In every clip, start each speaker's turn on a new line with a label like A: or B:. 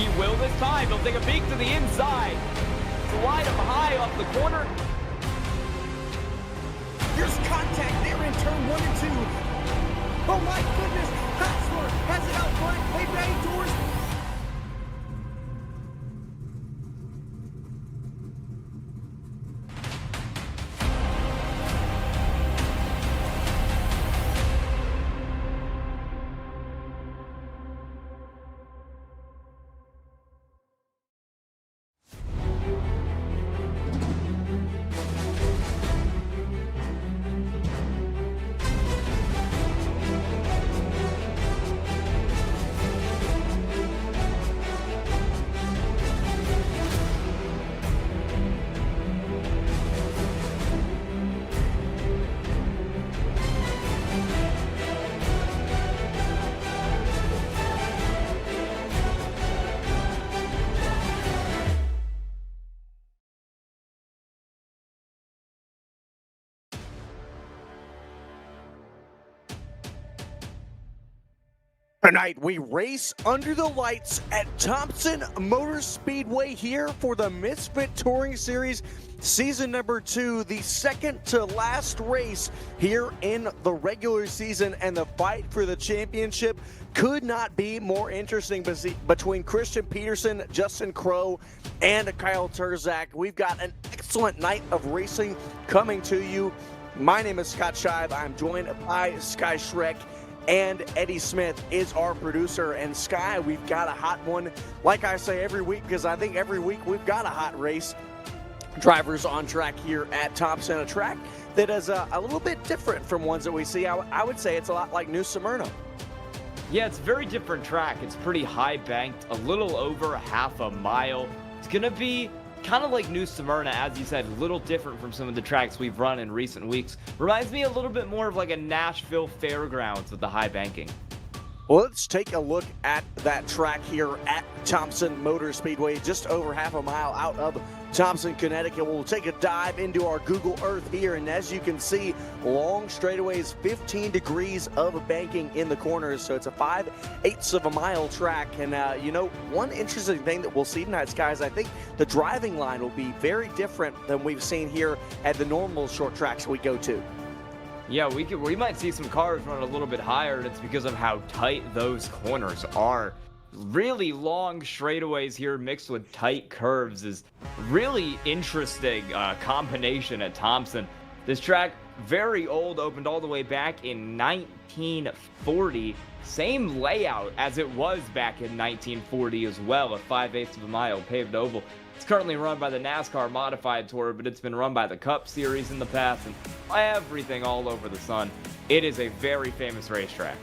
A: He will this time. He'll take a peek to the inside. Slide him high off the corner.
B: There's contact there in turn 1 and 2. Oh my goodness, Hatzler has it out front, way back doors. Tonight, we race under the lights at Thompson Motor Speedway here for the Misfit Touring Series Season number 2, the second to last race here in the regular season, and the fight for the championship could not be more interesting between Christian Peterson, Justin Crowe, and Kyle Terzak. We've got an excellent night of racing coming to you. My name is Scott Shive. I'm joined by Sky Schreck, and Eddie Smith is our producer. And Sky, we've got a hot one, like I say every week, because I think every week we've got a hot race. Drivers on track here at Thompson, a track that is a little bit different from ones that we see. I would say it's a lot like New Smyrna.
A: Yeah, it's a very different track. It's pretty high banked, a little over half a mile. It's going to be kind of like New Smyrna, as you said, a little different from some of the tracks we've run in recent weeks. Reminds me a little bit more of like a Nashville Fairgrounds with the high banking.
B: Well, let's take a look at that track here at Thompson Motor Speedway, just over half a mile out of Thompson, Connecticut. We'll take a dive into our Google Earth here, and as you can see, long straightaways, 15 degrees of banking in the corners, so it's a 5/8 of a mile track. And one interesting thing that we'll see tonight, guys, I think the driving line will be very different than we've seen here at the normal short tracks we go to.
A: Yeah, we might see some cars run a little bit higher, and it's because of how tight those corners are. Really long straightaways here mixed with tight curves is really interesting combination at Thompson. This track, very old, opened all the way back in 1940. Same layout as it was back in 1940 as well, a 5/8 of a mile paved oval. It's currently run by the NASCAR Modified Tour, but it's been run by the Cup Series in the past and everything all over the sun. It is a very famous racetrack.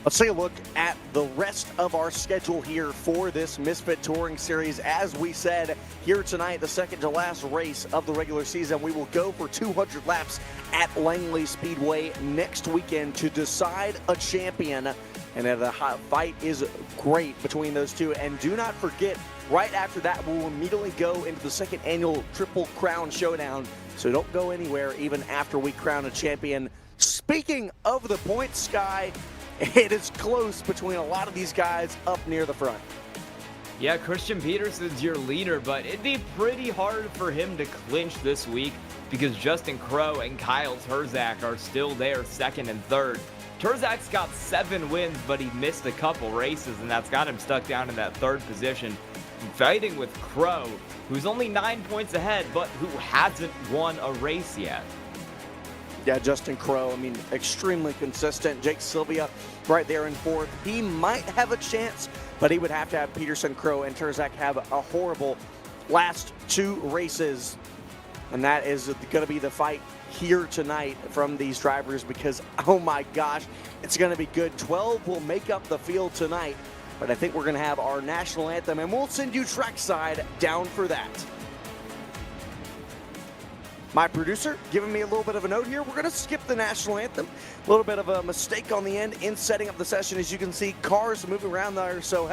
B: Let's take a look at the rest of our schedule here for this Misfit Touring Series. As we said, here tonight, the second to last race of the regular season, we will go for 200 laps at Langley Speedway next weekend to decide a champion. And the fight is great between those two. And do not forget, right after that, we'll immediately go into the second annual Triple Crown Showdown. So don't go anywhere even after we crown a champion. Speaking of the points, Sky, it is close between a lot of these guys up near the front.
A: Yeah, Christian Peterson's your leader, but it'd be pretty hard for him to clinch this week because Justin Crowe and Kyle Terzak are still there, second and third. Terzak's got 7 wins, but he missed a couple races, and that's got him stuck down in that third position, fighting with Crowe, who's only 9 points ahead, but who hasn't won a race yet.
B: Yeah, Justin Crowe, extremely consistent. Jake Sylvia right there in fourth. He might have a chance, but he would have to have Peterson, Crowe, and Terzak have a horrible last 2 races. And that is going to be the fight here tonight from these drivers because, oh my gosh, it's going to be good. 12 will make up the field tonight, but I think we're going to have our national anthem, and we'll send you trackside down for that. My producer giving me a little bit of a note here. We're going to skip the national anthem. A little bit of a mistake on the end in setting up the session. As you can see, cars moving around there. So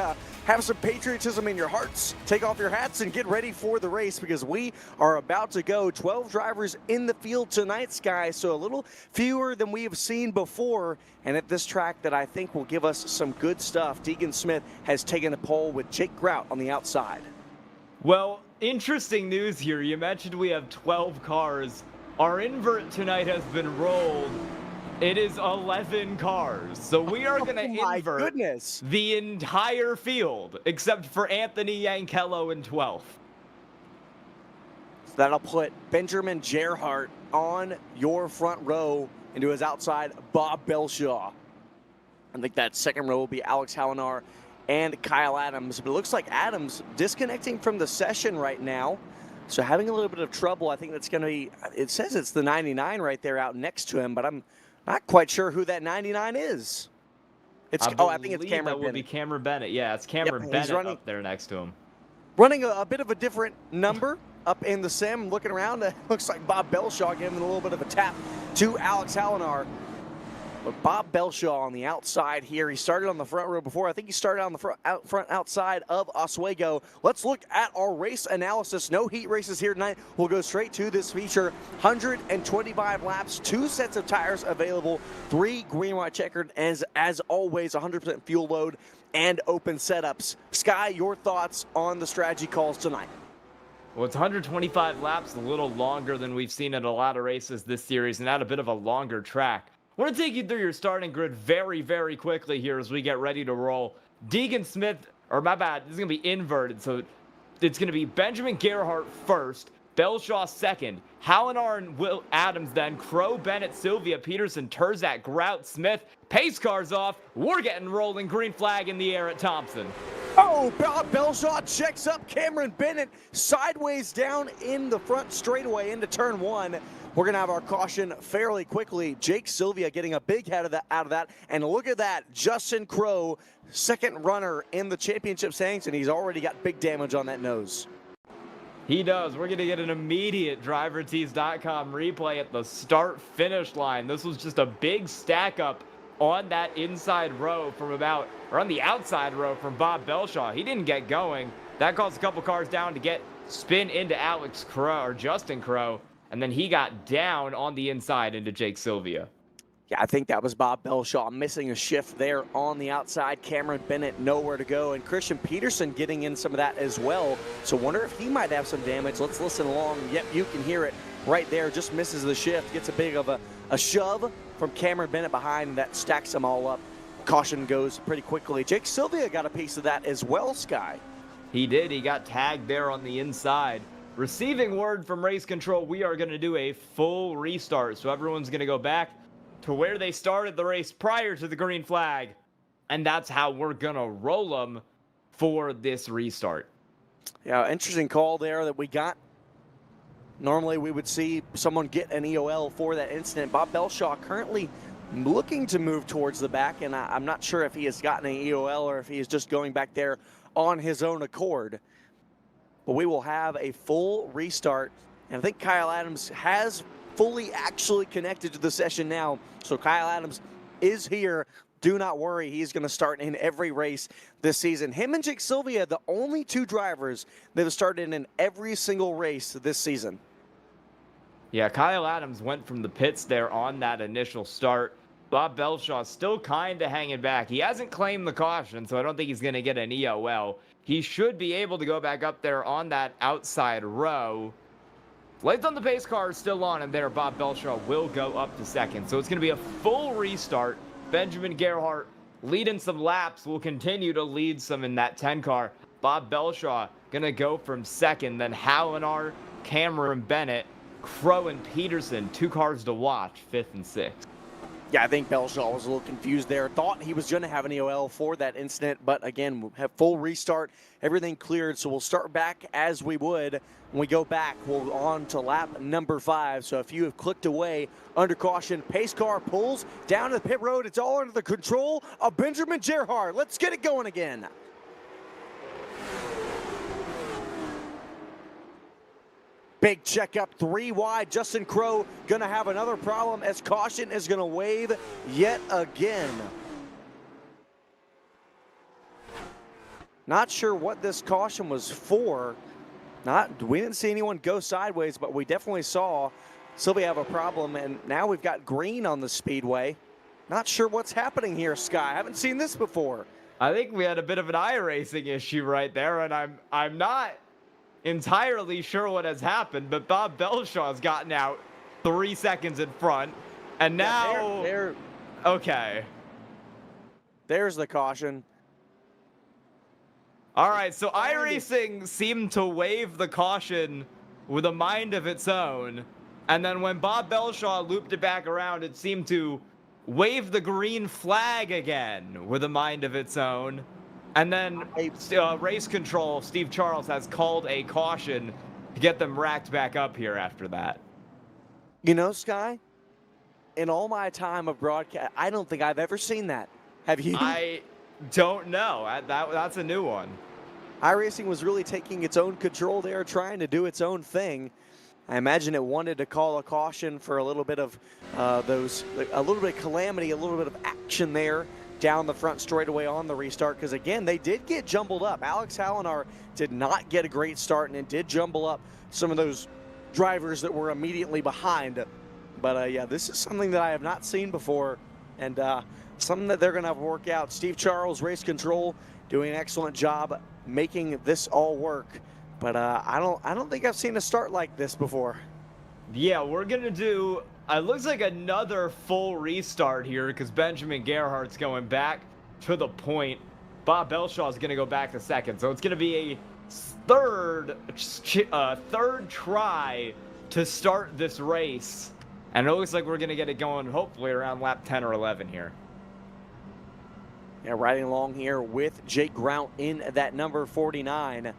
B: have some patriotism in your hearts. Take off your hats and get ready for the race because we are about to go. 12 drivers in the field tonight, Sky. So a little fewer than we have seen before. And at this track that I think will give us some good stuff. Deegan Smith has taken the pole with Jake Grout on the outside.
A: Well, interesting news here. You mentioned we have 12 cars. Our invert tonight has been rolled. It is 11 cars. So we are going to invert the entire field, except for Anthony Yankello in 12th.
B: So that'll put Benjamin Gerhardt on your front row into his outside Bob Belshaw. I think that second row will be Alex Hallinar and Kyle Adams, but it looks like Adams disconnecting from the session right now, so having a little bit of trouble. I think that's going to be, it says it's the 99 right there out next to him, but I'm not quite sure who that 99 is. I think it's Cameron Bennett.
A: That would be Cameron Bennett. Yeah, it's Cameron Bennett up there next to him.
B: Running a bit of a different number up in the sim, looking around, looks like Bob Belshaw giving a little bit of a tap to Alex Hallinar. But Bob Belshaw on the outside here. He started on the front row before. I think he started on the front outside of Oswego. Let's look at our race analysis. No heat races here tonight. We'll go straight to this feature. 125 laps, 2 sets of tires available, 3 green, white checkered, as always, 100% fuel load and open setups. Sky, your thoughts on the strategy calls tonight?
A: Well, it's 125 laps, a little longer than we've seen at a lot of races this series, and at a bit of a longer track. I want to take you through your starting grid very, very quickly here as we get ready to roll. Deegan Smith, or my bad, this is going to be inverted. So it's going to be Benjamin Gerhardt first, Belshaw second, Hallinar and Will Adams then, Crow, Bennett, Sylvia, Peterson, Terzak, Grout, Smith. Pace cars off. We're getting rolling. Green flag in the air at Thompson.
B: Oh, Bob Belshaw checks up Cameron Bennett sideways down in the front straightaway into turn 1. We're going to have our caution fairly quickly. Jake Sylvia getting a big head out of that. And look at that, Justin Crow, second runner in the championship standings, and he's already got big damage on that nose.
A: He does. We're going to get an immediate DriverTees.com replay at the start-finish line. This was just a big stack up on that inside row on the outside row from Bob Belshaw. He didn't get going. That caused a couple cars down to get spin into Justin Crow. And then he got down on the inside into Jake Sylvia.
B: Yeah, I think that was Bob Belshaw missing a shift there on the outside. Cameron Bennett nowhere to go. And Christian Peterson getting in some of that as well. So wonder if he might have some damage. Let's listen along. Yep, you can hear it right there. Just misses the shift. Gets a big of a shove from Cameron Bennett behind. That stacks them all up. Caution goes pretty quickly. Jake Sylvia got a piece of that as well, Sky.
A: He did. He got tagged there on the inside. Receiving word from race control, we are going to do a full restart. So everyone's going to go back to where they started the race prior to the green flag. And that's how we're going to roll them for this restart.
B: Yeah, interesting call there that we got. Normally we would see someone get an EOL for that incident. Bob Belshaw currently looking to move towards the back, and I'm not sure if he has gotten an EOL or if he is just going back there on his own accord. But we will have a full restart, and I think Kyle Adams has fully actually connected to the session now. So Kyle Adams is here. Do not worry, he's going to start in every race this season. Him and Jake Sylvia, the only 2 drivers that have started in every single race this season.
A: Yeah, Kyle Adams went from the pits there on that initial start. Bob Belshaw still kind of hanging back. He hasn't claimed the caution, so I don't think he's going to get an EOL. He should be able to go back up there on that outside row. Lights on the pace car is still on, and there Bob Belshaw will go up to second. So it's going to be a full restart. Benjamin Gerhardt leading some laps. Will continue to lead some in that 10 car. Bob Belshaw going to go from second. Then Hallinar, Cameron Bennett, Crow, and Peterson. 2 cars to watch, 5th and 6th.
B: Yeah, I think Belshaw was a little confused there. Thought he was going to have an EOL for that incident, but again, we'll have full restart, everything cleared. So we'll start back as we would. When we go back, we'll on to lap number 5. So if you have clicked away under caution, pace car pulls down to the pit road. It's all under the control of Benjamin Gerhardt. Let's get it going again. Big checkup, 3 wide. Justin Crowe going to have another problem as caution is going to wave yet again. Not sure what this caution was for. We didn't see anyone go sideways, but we definitely saw Sylvia have a problem, and now we've got green on the speedway. Not sure what's happening here, Sky. I haven't seen this before.
A: I think we had a bit of an iRacing issue right there, and I'm not entirely sure what has happened, but Bob Belshaw's gotten out 3 seconds in front, and now okay.
B: There's the caution.
A: All right, so iRacing seemed to waive the caution with a mind of its own, and then when Bob Belshaw looped it back around, it seemed to wave the green flag again with a mind of its own. And then race control, Steve Charles has called a caution to get them racked back up here after that.
B: You know, Sky, in all my time of broadcast, I don't think I've ever seen that. Have you?
A: I don't know. That's a new one.
B: iRacing was really taking its own control there, trying to do its own thing. I imagine it wanted to call a caution for a little bit of a little bit of calamity, a little bit of action there down the front straightaway on the restart, because again, they did get jumbled up. Alex Hallinar did not get a great start, and it did jumble up some of those drivers that were immediately behind. But yeah, this is something that I have not seen before, and something that they're going to have to work out. Steve Charles, race control, doing an excellent job making this all work. But I don't think I've seen a start like this before.
A: Yeah, we're gonna do. It looks like another full restart here because Benjamin Gerhardt's going back to the point. Bob Belshaw is gonna go back to second, so it's gonna be a third try to start this race, and it looks like we're gonna get it going hopefully around lap 10 or 11 here.
B: Yeah, riding along here with Jake Grount in that number 49.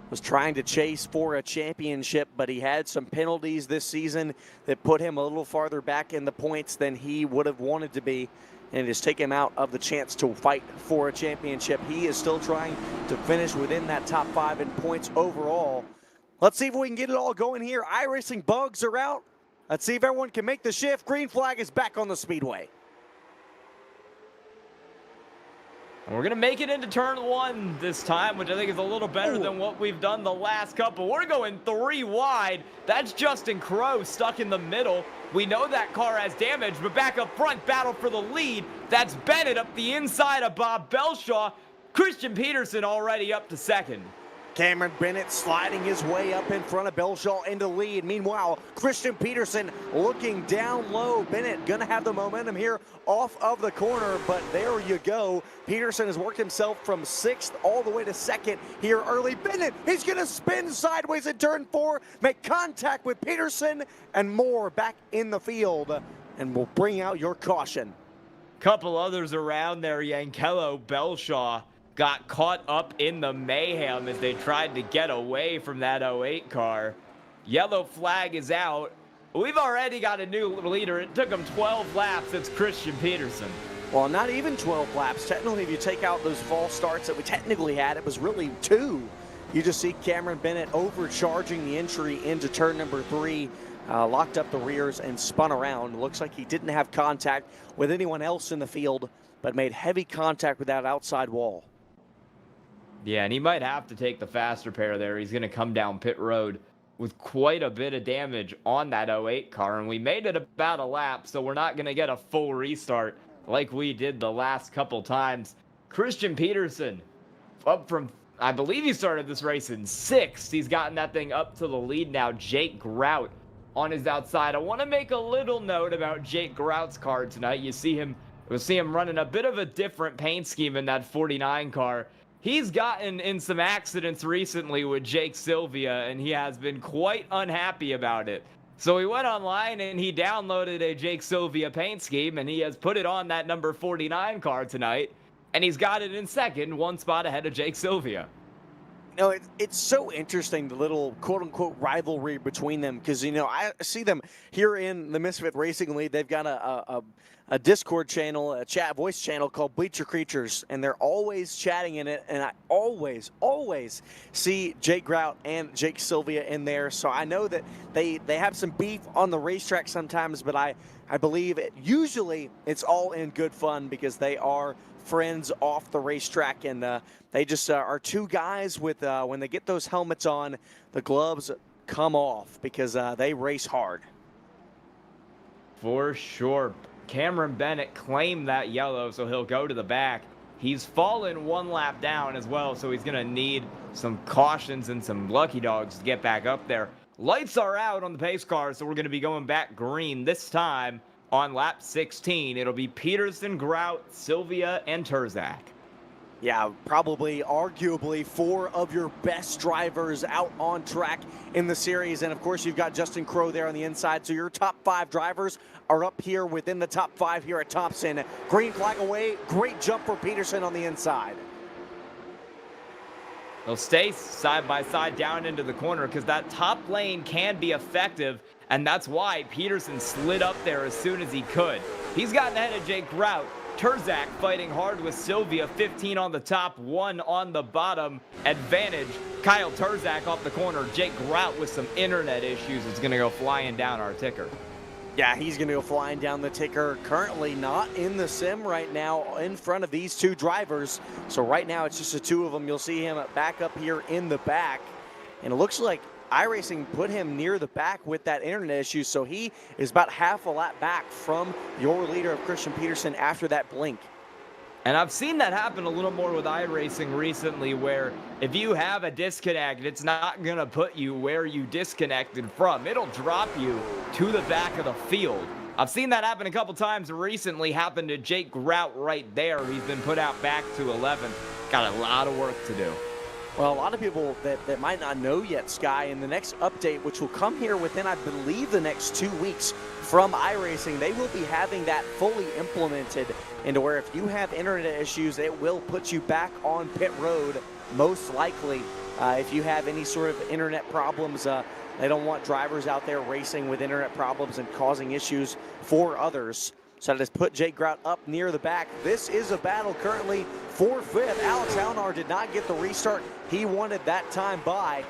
B: Was trying to chase for a championship, but he had some penalties this season that put him a little farther back in the points than he would have wanted to be, and it has taken him out of the chance to fight for a championship. He is still trying to finish within that top 5 in points overall. Let's see if we can get it all going here. iRacing bugs are out. Let's see if everyone can make the shift. Green flag is back on the speedway.
A: And we're going to make it into turn 1 this time, which I think is a little better than what we've done the last couple. We're going 3 wide. That's Justin Crowe stuck in the middle. We know that car has damage, but back up front, battle for the lead. That's Bennett up the inside of Bob Belshaw. Christian Peterson already up to second.
B: Cameron Bennett sliding his way up in front of Belshaw into the lead. Meanwhile, Christian Peterson looking down low. Bennett gonna have the momentum here off of the corner, but there you go. Peterson has worked himself from 6th all the way to 2nd here early. Bennett, he's gonna spin sideways in turn 4, make contact with Peterson, and more back in the field, and will bring out your caution.
A: Couple others around there. Yankello, Belshaw got caught up in the mayhem as they tried to get away from that 08 car. Yellow flag is out. We've already got a new leader. It took him 12 laps. It's Christian Peterson.
B: Well, not even 12 laps. Technically, if you take out those false starts that we technically had, it was really 2. You just see Cameron Bennett overcharging the entry into turn number 3, locked up the rears and spun around. Looks like he didn't have contact with anyone else in the field, but made heavy contact with that outside wall.
A: Yeah, and he might have to take the faster pair there. He's going to come down pit road with quite a bit of damage on that 08 car, and we made it about a lap, so we're not going to get a full restart like we did the last couple times. Christian Peterson up from, I believe he started this race in 6th. He's gotten that thing up to the lead now. Jake Grout on his outside. I want to make a little note about Jake Grout's car tonight. You'll see him running a bit of a different paint scheme in that 49 car. He's gotten in some accidents recently with Jake Sylvia, and he has been quite unhappy about it. So he went online and he downloaded a Jake Sylvia paint scheme, and he has put it on that number 49 car tonight, and he's got it in 2nd, 1 spot ahead of Jake Sylvia.
B: No, it's so interesting, the little quote-unquote rivalry between them, because, I see them here in the Misfit Racing League. They've got a Discord channel, a chat voice channel called Bleacher Creatures, and they're always chatting in it, and I always see Jake Grout and Jake Sylvia in there, so I know that they have some beef on the racetrack sometimes, but I believe usually it's all in good fun because they are friends off the racetrack, and they just are two guys with when they get those helmets on, the gloves come off because they race hard.
A: For sure. Cameron Bennett claimed that yellow, so he'll go to the back. He's fallen one lap down as well, so he's going to need some cautions and some lucky dogs to get back up there. Lights are out on the pace car, so we're going to be going back green this time on lap 16. It'll be Peterson, Grout, Sylvia, and Terzak.
B: Yeah, probably, arguably, four of your best drivers out on track in the series. And, of course, you've got Justin Crowe there on the inside. So your top five drivers are up here within the top five here at Thompson. Green flag away. Great jump for Peterson on the inside.
A: They'll stay side by side down into the corner because that top lane can be effective. And that's why Peterson slid up there as soon as he could. He's gotten ahead of Jake Grout. Terzak fighting hard with Sylvia, 15 on the top, 1 on the bottom. Advantage, Kyle Terzak off the corner. Jake Grout with some internet issues is going to go flying down our ticker.
B: Yeah, he's going to go flying down the ticker. Currently not in the sim right now in front of these two drivers. So right now it's just the two of them. You'll see him back up here in the back. And it looks like iRacing put him near the back with that internet issue, so he is about half a lap back from your leader of Christian Peterson after that blink.
A: And I've seen that happen a little more with iRacing recently, where if you have a disconnect, it's not going to put you where you disconnected from. It'll drop you to the back of the field. I've seen that happen a couple times recently. Happened to Jake Grout right there. He's been put out back to 11th. Got a lot of work to do.
B: Well, a lot of people that might not know yet, Sky, in the next update, which will come here within, I believe, the next 2 weeks from iRacing, they will be having that fully implemented into where if you have internet issues, it will put you back on pit road, most likely. If you have any sort of internet problems, they don't want drivers out there racing with internet problems and causing issues for others. So that has put Jake Grout up near the back. This is a battle currently for fifth. Alex Halnar did not get the restart he wanted that time by.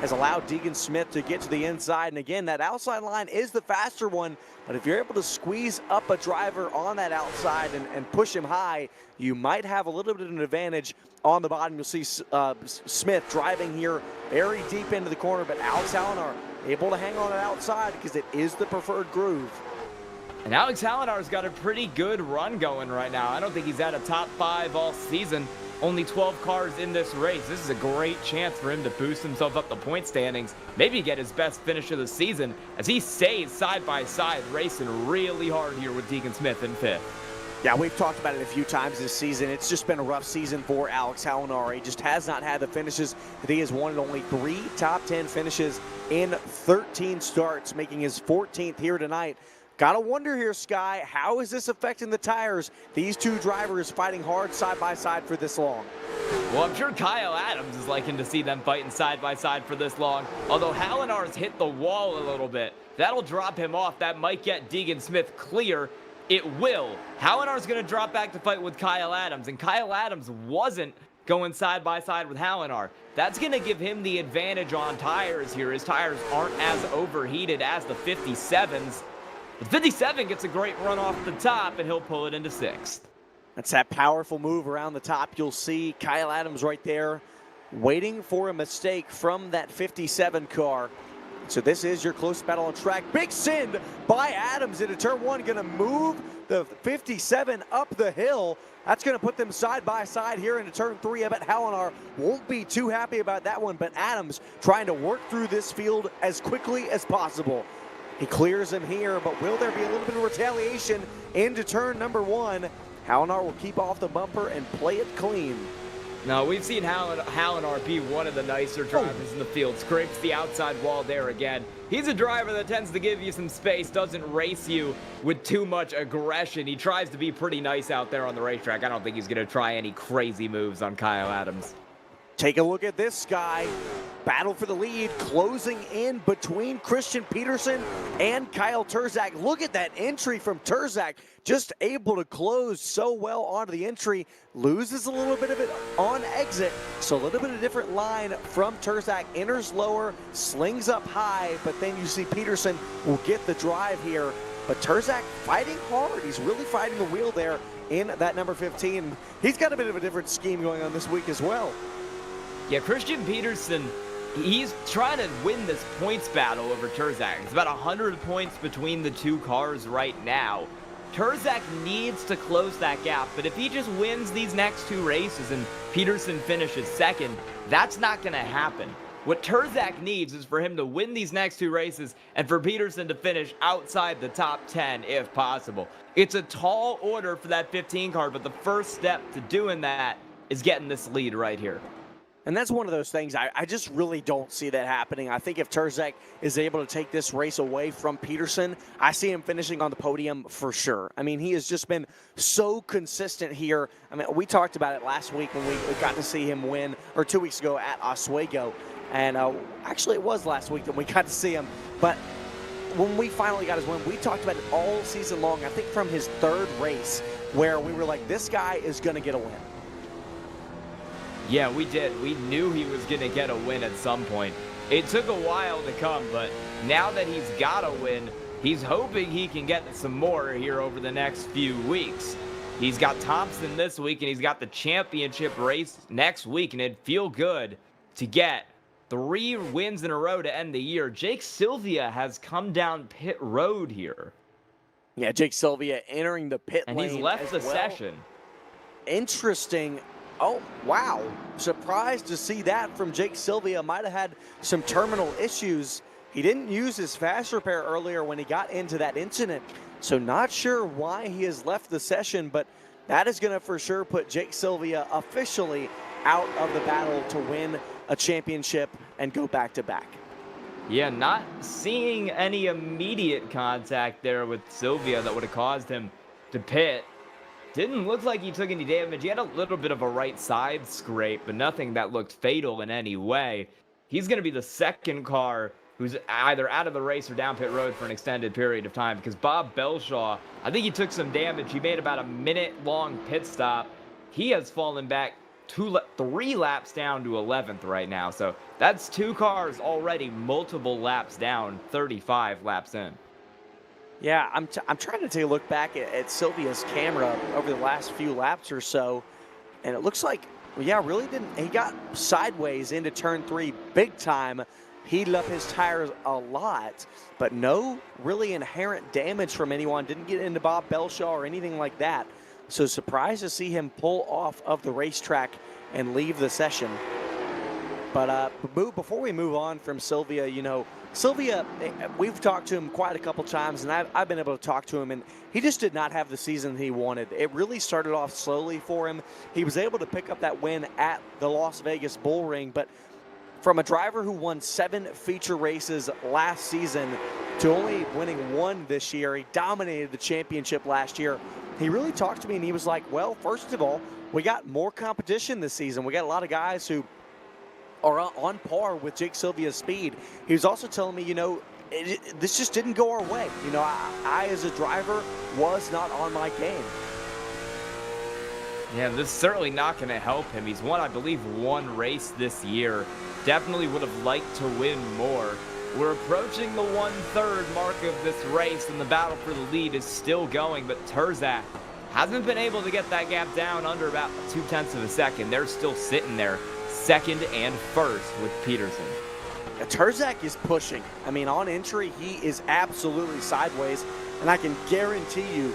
B: Has allowed Deegan Smith to get to the inside. And again, that outside line is the faster one. But if you're able to squeeze up a driver on that outside and push him high, you might have a little bit of an advantage on the bottom. You'll see Smith driving here very deep into the corner. But Alex Halnar able to hang on that outside because it is the preferred groove.
A: And Alex Hallinar's got a pretty good run going right now. I don't think he's had a top 5 all season. Only 12 cars in this race. This is a great chance for him to boost himself up the point standings. Maybe get his best finish of the season as he stays side by side, racing really hard here with Deegan Smith in fifth.
B: Yeah, we've talked about it a few times this season. It's just been a rough season for Alex Halnar. He just has not had the finishes that he has wanted. Only 3 top 10 finishes in 13 starts, making his 14th here tonight. Gotta wonder here, Sky, how is this affecting the tires? These two drivers fighting hard side by side for this long.
A: Well, I'm sure Kyle Adams is liking to see them fighting side by side for this long. Although Hallinar's hit the wall a little bit. That'll drop him off. That might get Deegan Smith clear. It will. Hallinar's going to drop back to fight with Kyle Adams. And Kyle Adams wasn't going side by side with Hallinar. That's going to give him the advantage on tires here. His tires aren't as overheated as the 57s. The 57 gets a great run off the top, and he'll pull it into 6th.
B: That's that powerful move around the top. You'll see Kyle Adams right there waiting for a mistake from that 57 car. So this is your close battle on track. Big send by Adams into turn 1. Going to move the 57 up the hill. That's going to put them side by side here into turn 3. I bet Hallinar won't be too happy about that one, but Adams trying to work through this field as quickly as possible. He clears him here, but will there be a little bit of retaliation into turn number 1? Hallinar will keep off the bumper and play it clean.
A: No, we've seen Hallinar be one of the nicer drivers in the field. Scrapes the outside wall there again. He's a driver that tends to give you some space, doesn't race you with too much aggression. He tries to be pretty nice out there on the racetrack. I don't think he's going to try any crazy moves on Kyle Adams.
B: Take a look at this guy. Battle for the lead, closing in between Christian Peterson and Kyle Terzak. Look at that entry from Terzak. Just able to close so well onto the entry. Loses a little bit of it on exit. So a little bit of different line from Terzak. Enters lower, slings up high, but then you see Peterson will get the drive here. But Terzak fighting hard. He's really fighting the wheel there in that number 15. He's got a bit of a different scheme going on this week as well.
A: Yeah, Christian Peterson, he's trying to win this points battle over Terzak. It's about 100 points between the two cars right now. Terzak needs to close that gap, but if he just wins these next two races and Peterson finishes second, that's not going to happen. What Terzak needs is for him to win these next two races and for Peterson to finish outside the top 10 if possible. It's a tall order for that 15 car, but the first step to doing that is getting this lead right here.
B: And that's one of those things I just really don't see that happening. I think if Terzak is able to take this race away from Peterson, I see him finishing on the podium for sure. I mean, he has just been so consistent here. I mean, we talked about it last week when we got to see him win, or 2 weeks ago at Oswego. And actually, it was last week that we got to see him. But when we finally got his win, we talked about it all season long. I think from his third race where we were like, this guy is going to get a win.
A: Yeah, we did. We knew he was going to get a win at some point. It took a while to come, but now that he's got a win, he's hoping he can get some more here over the next few weeks. He's got Thompson this week, and he's got the championship race next week, and it'd feel good to get 3 wins in a row to end the year. Jake Sylvia has come down pit road here.
B: Yeah, Jake Sylvia entering the pit lane.
A: And he's left the session.
B: Interesting. Oh, wow. Surprised to see that from Jake Sylvia. Might have had some terminal issues. He didn't use his fast repair earlier when he got into that incident. So not sure why he has left the session, but that is going to for sure put Jake Sylvia officially out of the battle to win a championship and go back-to-back.
A: Yeah, not seeing any immediate contact there with Sylvia that would have caused him to pit. Didn't look like he took any damage. He had a little bit of a right side scrape, but nothing that looked fatal in any way. He's going to be the second car who's either out of the race or down pit road for an extended period of time, because Bob Belshaw, I think he took some damage. He made about a minute-long pit stop. He has fallen back 3 laps down to 11th right now. So that's 2 cars already multiple laps down, 35 laps in.
B: Yeah, I'm trying to take a look back at Sylvia's camera over the last few laps or so, and it looks like, yeah, really didn't. He got sideways into turn 3 big time, heated up his tires a lot, but no really inherent damage from anyone. Didn't get into Bob Belshaw or anything like that. So surprised to see him pull off of the racetrack and leave the session. But before we move on from Sylvia, you know, Sylvia, we've talked to him quite a couple times, and I've been able to talk to him, and he just did not have the season he wanted. It really started off slowly for him. He was able to pick up that win at the Las Vegas Bull Ring, but from a driver who won 7 feature races last season to only winning 1 this year, he dominated the championship last year. He really talked to me, and he was like, well, first of all, we got more competition this season. We got a lot of guys who are on par with Jake Sylvia's speed. He was also telling me, you know, this just didn't go our way. You know, I as a driver was not on my game.
A: Yeah, this is certainly not going to help him. He's won, I believe, 1 race this year. Definitely would have liked to win more. We're approaching the 1/3 mark of this race, and the battle for the lead is still going, but Terzak hasn't been able to get that gap down under about 0.2 of a second. They're still sitting there, second and first with Peterson.
B: Terzak is pushing. I mean, on entry, he is absolutely sideways, and I can guarantee you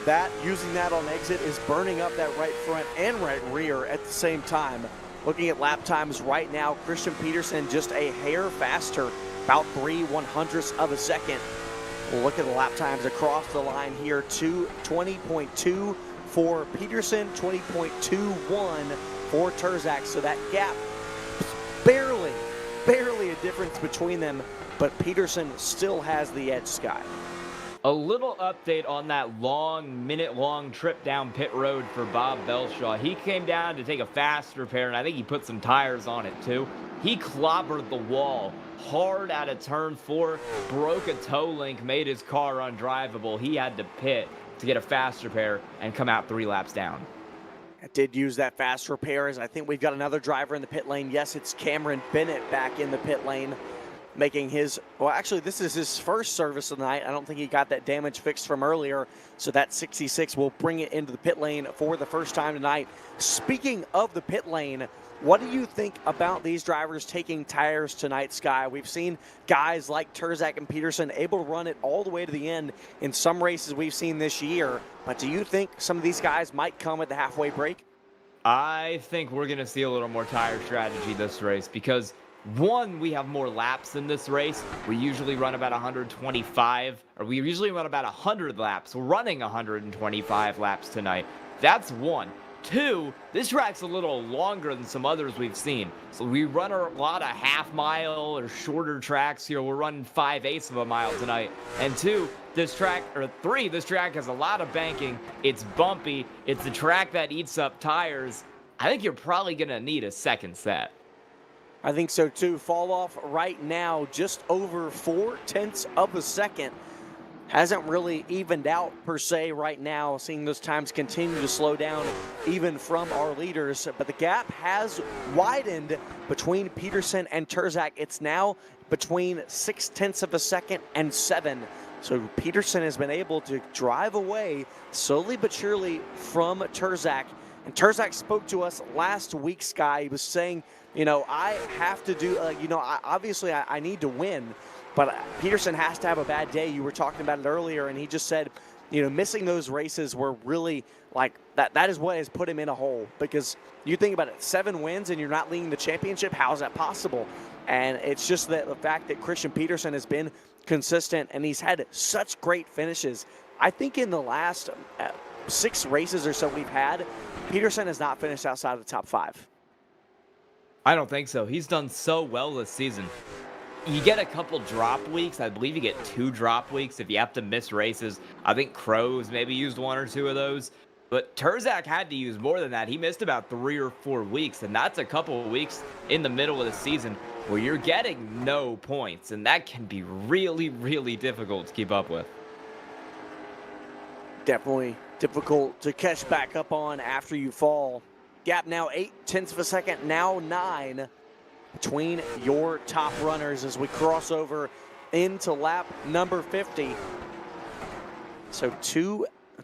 B: that using that on exit is burning up that right front and right rear at the same time. Looking at lap times right now, Christian Peterson just a hair faster, about 3/100ths of a second. We'll look at the lap times across the line here, 20.2 for Peterson, 20.21 for Terzak. So that gap, barely a difference between them, but Peterson still has the edge, Sky.
A: A little update on that minute-long trip down pit road for Bob Belshaw. He came down to take a fast repair, and I think he put some tires on it too. He clobbered the wall hard out of turn 4, broke a toe link, made his car undrivable. He had to pit to get a fast repair and come out 3 laps down.
B: I did use that fast repair, as I think we've got another driver in the pit lane. Yes, it's Cameron Bennett back in the pit lane, making his, well, actually, this is his first service of the night. I don't think he got that damage fixed from earlier, so that 66 will bring it into the pit lane for the first time tonight. Speaking of the pit lane, what do you think about these drivers taking tires tonight, Sky? We've seen guys like Terzak and Peterson able to run it all the way to the end in some races we've seen this year, but do you think some of these guys might come at the halfway break?
A: I think we're going to see a little more tire strategy this race because, one, we have more laps in this race. We usually run about 125, or we usually run about 100 laps. We're running 125 laps tonight. That's one. 2, this track's a little longer than some others we've seen. So we run a lot of half-mile or shorter tracks here. We're running 5/8 of a mile tonight. And 2, this track has a lot of banking. It's bumpy. It's a track that eats up tires. I think you're probably going to need a second set.
B: I think so too. Fall off right now, just over 0.4 of a second. Hasn't really evened out per se right now, seeing those times continue to slow down even from our leaders. But the gap has widened between Peterson and Terzak. It's now between 0.6 of a second and 7. So Peterson has been able to drive away slowly but surely from Terzak. And Terzak spoke to us last week, Sky. He was saying, you know, I have to do, obviously I need to win. But Peterson has to have a bad day. You were talking about it earlier, and he just said, you know, missing those races were really like that is what has put him in a hole. Because you think about it, 7 wins and you're not leading the championship. How is that possible? And it's just that the fact that Christian Peterson has been consistent and he's had such great finishes. I think in the last 6 races or so we've had, Peterson has not finished outside of the top 5.
A: I don't think so. He's done so well this season. You get a couple drop weeks. I believe you get 2 drop weeks if you have to miss races. I think Crows maybe used 1 or 2 of those. But Terzak had to use more than that. He missed about 3 or 4 weeks, and that's a couple of weeks in the middle of the season where you're getting no points, and that can be really, really difficult to keep up with.
B: Definitely difficult to catch back up on after you fall. Gap now 0.8 of a second, now 9. Between your top runners as we cross over into lap number 50. So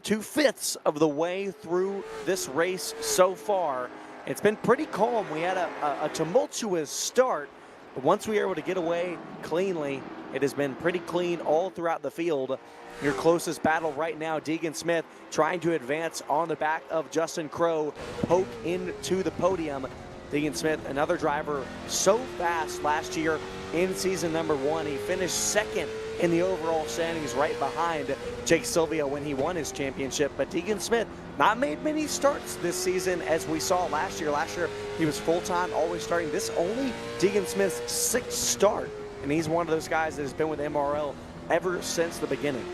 B: two-fifths of the way through this race so far. It's been pretty calm. We had a tumultuous start, but once we were able to get away cleanly, it has been pretty clean all throughout the field. Your closest battle right now, Deegan Smith trying to advance on the back of Justin Crowe, poke into the podium. Deegan Smith, another driver so fast last year in season number 1. He finished 2nd in the overall standings right behind Jake Sylvia when he won his championship. But Deegan Smith not made many starts this season as we saw last year. Last year he was full-time, always starting. This only Deegan Smith's 6th start, and he's one of those guys that has been with MRL ever since the beginning.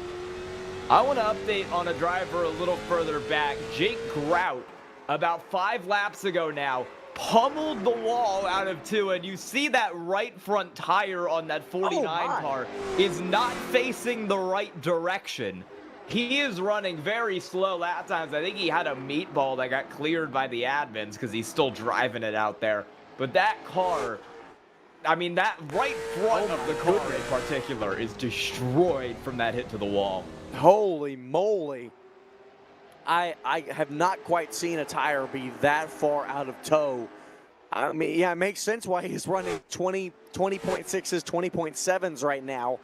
A: I want to update on a driver a little further back. Jake Grout, about 5 laps ago now, pummeled the wall out of 2, and you see that right front tire on that 49 car is not facing the right direction. He is running very slow lap times. I think he had a meatball that got cleared by the admins because he's still driving it out there. But that car, I mean, that right front of the car in particular is destroyed from that hit to the wall.
B: Holy moly. I have not quite seen a tire be that far out of tow. I mean, yeah, it makes sense why he's running 20.6s, 20.7s right now,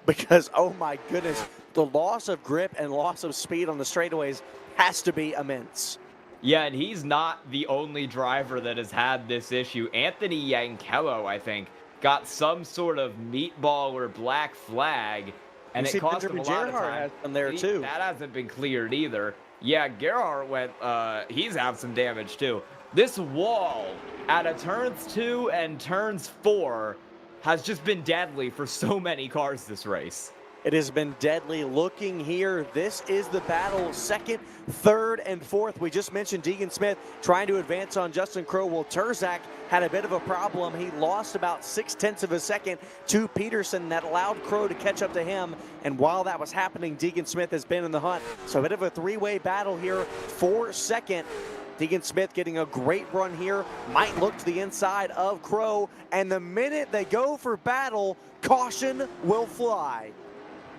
B: because, oh my goodness, the loss of grip and loss of speed on the straightaways has to be immense.
A: Yeah, and he's not the only driver that has had this issue. Anthony Yankello, I think, got some sort of meatball or black flag, and it cost him a lot of time.
B: Has been there too.
A: That hasn't been cleared either. Yeah, Gerhard went, he's had some damage too. This wall out of turns 2 and turns 4 has just been deadly for so many cars this race.
B: It has been deadly looking here. This is the battle, second, third, and fourth. We just mentioned Deegan Smith trying to advance on Justin Crowe. Well, Terzak had a bit of a problem. He lost about 0.6 of a second to Peterson. That allowed Crowe to catch up to him. And while that was happening, Deegan Smith has been in the hunt. So a bit of a three-way battle here for second. Deegan Smith getting a great run here. Might look to the inside of Crowe. And the minute they go for battle, caution will fly.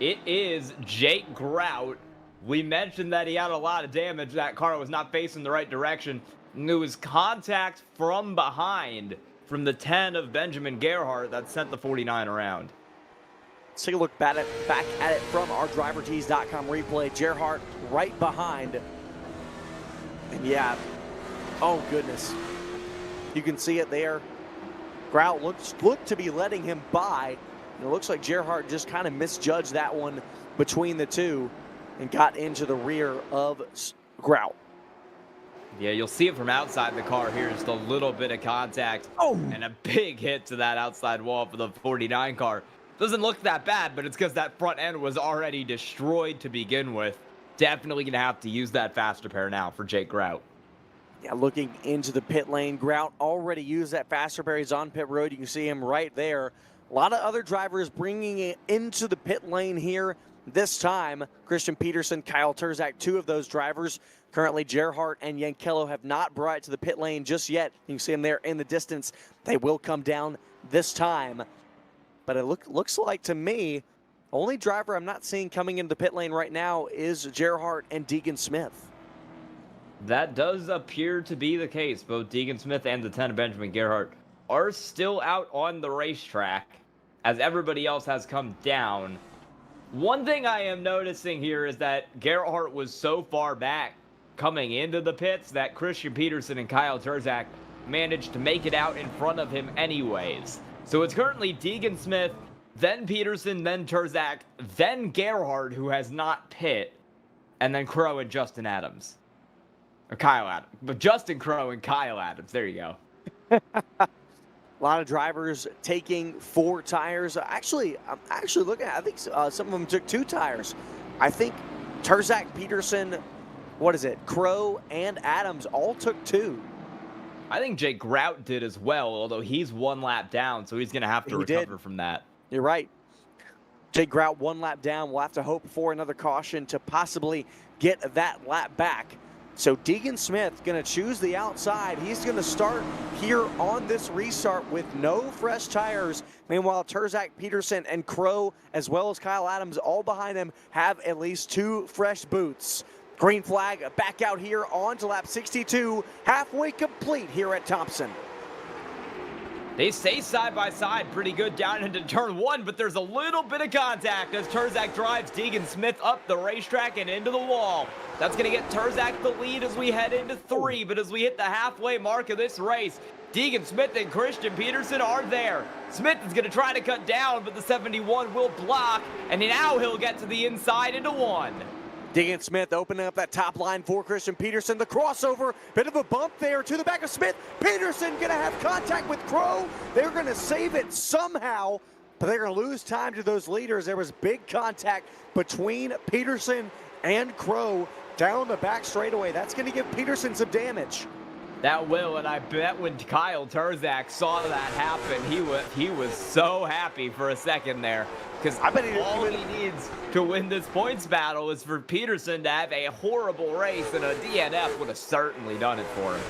A: It is Jake Grout. We mentioned that he had a lot of damage. That car was not facing the right direction. And it was contact from behind from the 10 of Benjamin Gerhardt that sent the 49 around.
B: Let's take a look back at it from our DriverTees.com replay. Gerhardt right behind. And yeah, oh goodness. You can see it there. Grout looked to be letting him by. It looks like Gerhardt just kind of misjudged that one between the two and got into the rear of Grout.
A: Yeah, you'll see it from outside the car here. Just a little bit of contact and a big hit to that outside wall for the 49 car. Doesn't look that bad, but it's because that front end was already destroyed to begin with. Definitely going to have to use that faster pair now for Jake Grout.
B: Yeah, looking into the pit lane. Grout already used that faster pair. He's on pit road. You can see him right there. A lot of other drivers bringing it into the pit lane here this time. Christian Peterson, Kyle Terzak, two of those drivers. Currently, Gerhardt and Yankello have not brought it to the pit lane just yet. You can see them there in the distance. They will come down this time. But it looks like to me, only driver I'm not seeing coming into the pit lane right now is Gerhardt and Deegan Smith.
A: That does appear to be the case. Both Deegan Smith and the 10 of Benjamin Gerhardt are still out on the racetrack, as everybody else has come down. One thing I am noticing here is that Gerhardt was so far back coming into the pits that Christian Peterson and Kyle Terzak managed to make it out in front of him anyways. So it's currently Deegan Smith, then Peterson, then Terzak, then Gerhardt, who has not pit, and then Crowe and Justin Adams. Or Kyle Adams. But Justin Crowe and Kyle Adams. There you go.
B: A lot of drivers taking 4 tires. Actually, I'm actually looking at, I think some of them took 2 tires. I think Terzak, Peterson, Crowe and Adams all took 2.
A: I think Jake Grout did as well, although he's 1 lap down, so he's going to have to recover from that.
B: You're right. Jake Grout 1 lap down. We'll have to hope for another caution to possibly get that lap back. So Deegan Smith going to choose the outside. He's going to start here on this restart with no fresh tires. Meanwhile, Terzak, Peterson, and Crowe, as well as Kyle Adams, all behind him, have at least 2 fresh boots. Green flag back out here on to lap 62, halfway complete here at Thompson.
A: They stay side by side pretty good down into turn 1, but there's a little bit of contact as Terzak drives Deegan Smith up the racetrack and into the wall. That's going to get Terzak the lead as we head into 3, but as we hit the halfway mark of this race, Deegan Smith and Christian Peterson are there. Smith is going to try to cut down, but the 71 will block, and now he'll get to the inside into 1.
B: Deegan Smith opening up that top line for Christian Peterson. The crossover, bit of a bump there to the back of Smith. Peterson gonna have contact with Crowe. They're gonna save it somehow, but they're gonna lose time to those leaders. There was big contact between Peterson and Crowe down the back straightaway. That's gonna give Peterson some damage.
A: That will, and I bet when Kyle Terzak saw that happen, he was so happy for a second there. Because all he needs to win this points battle is for Peterson to have a horrible race, and a DNF would have certainly done it for him.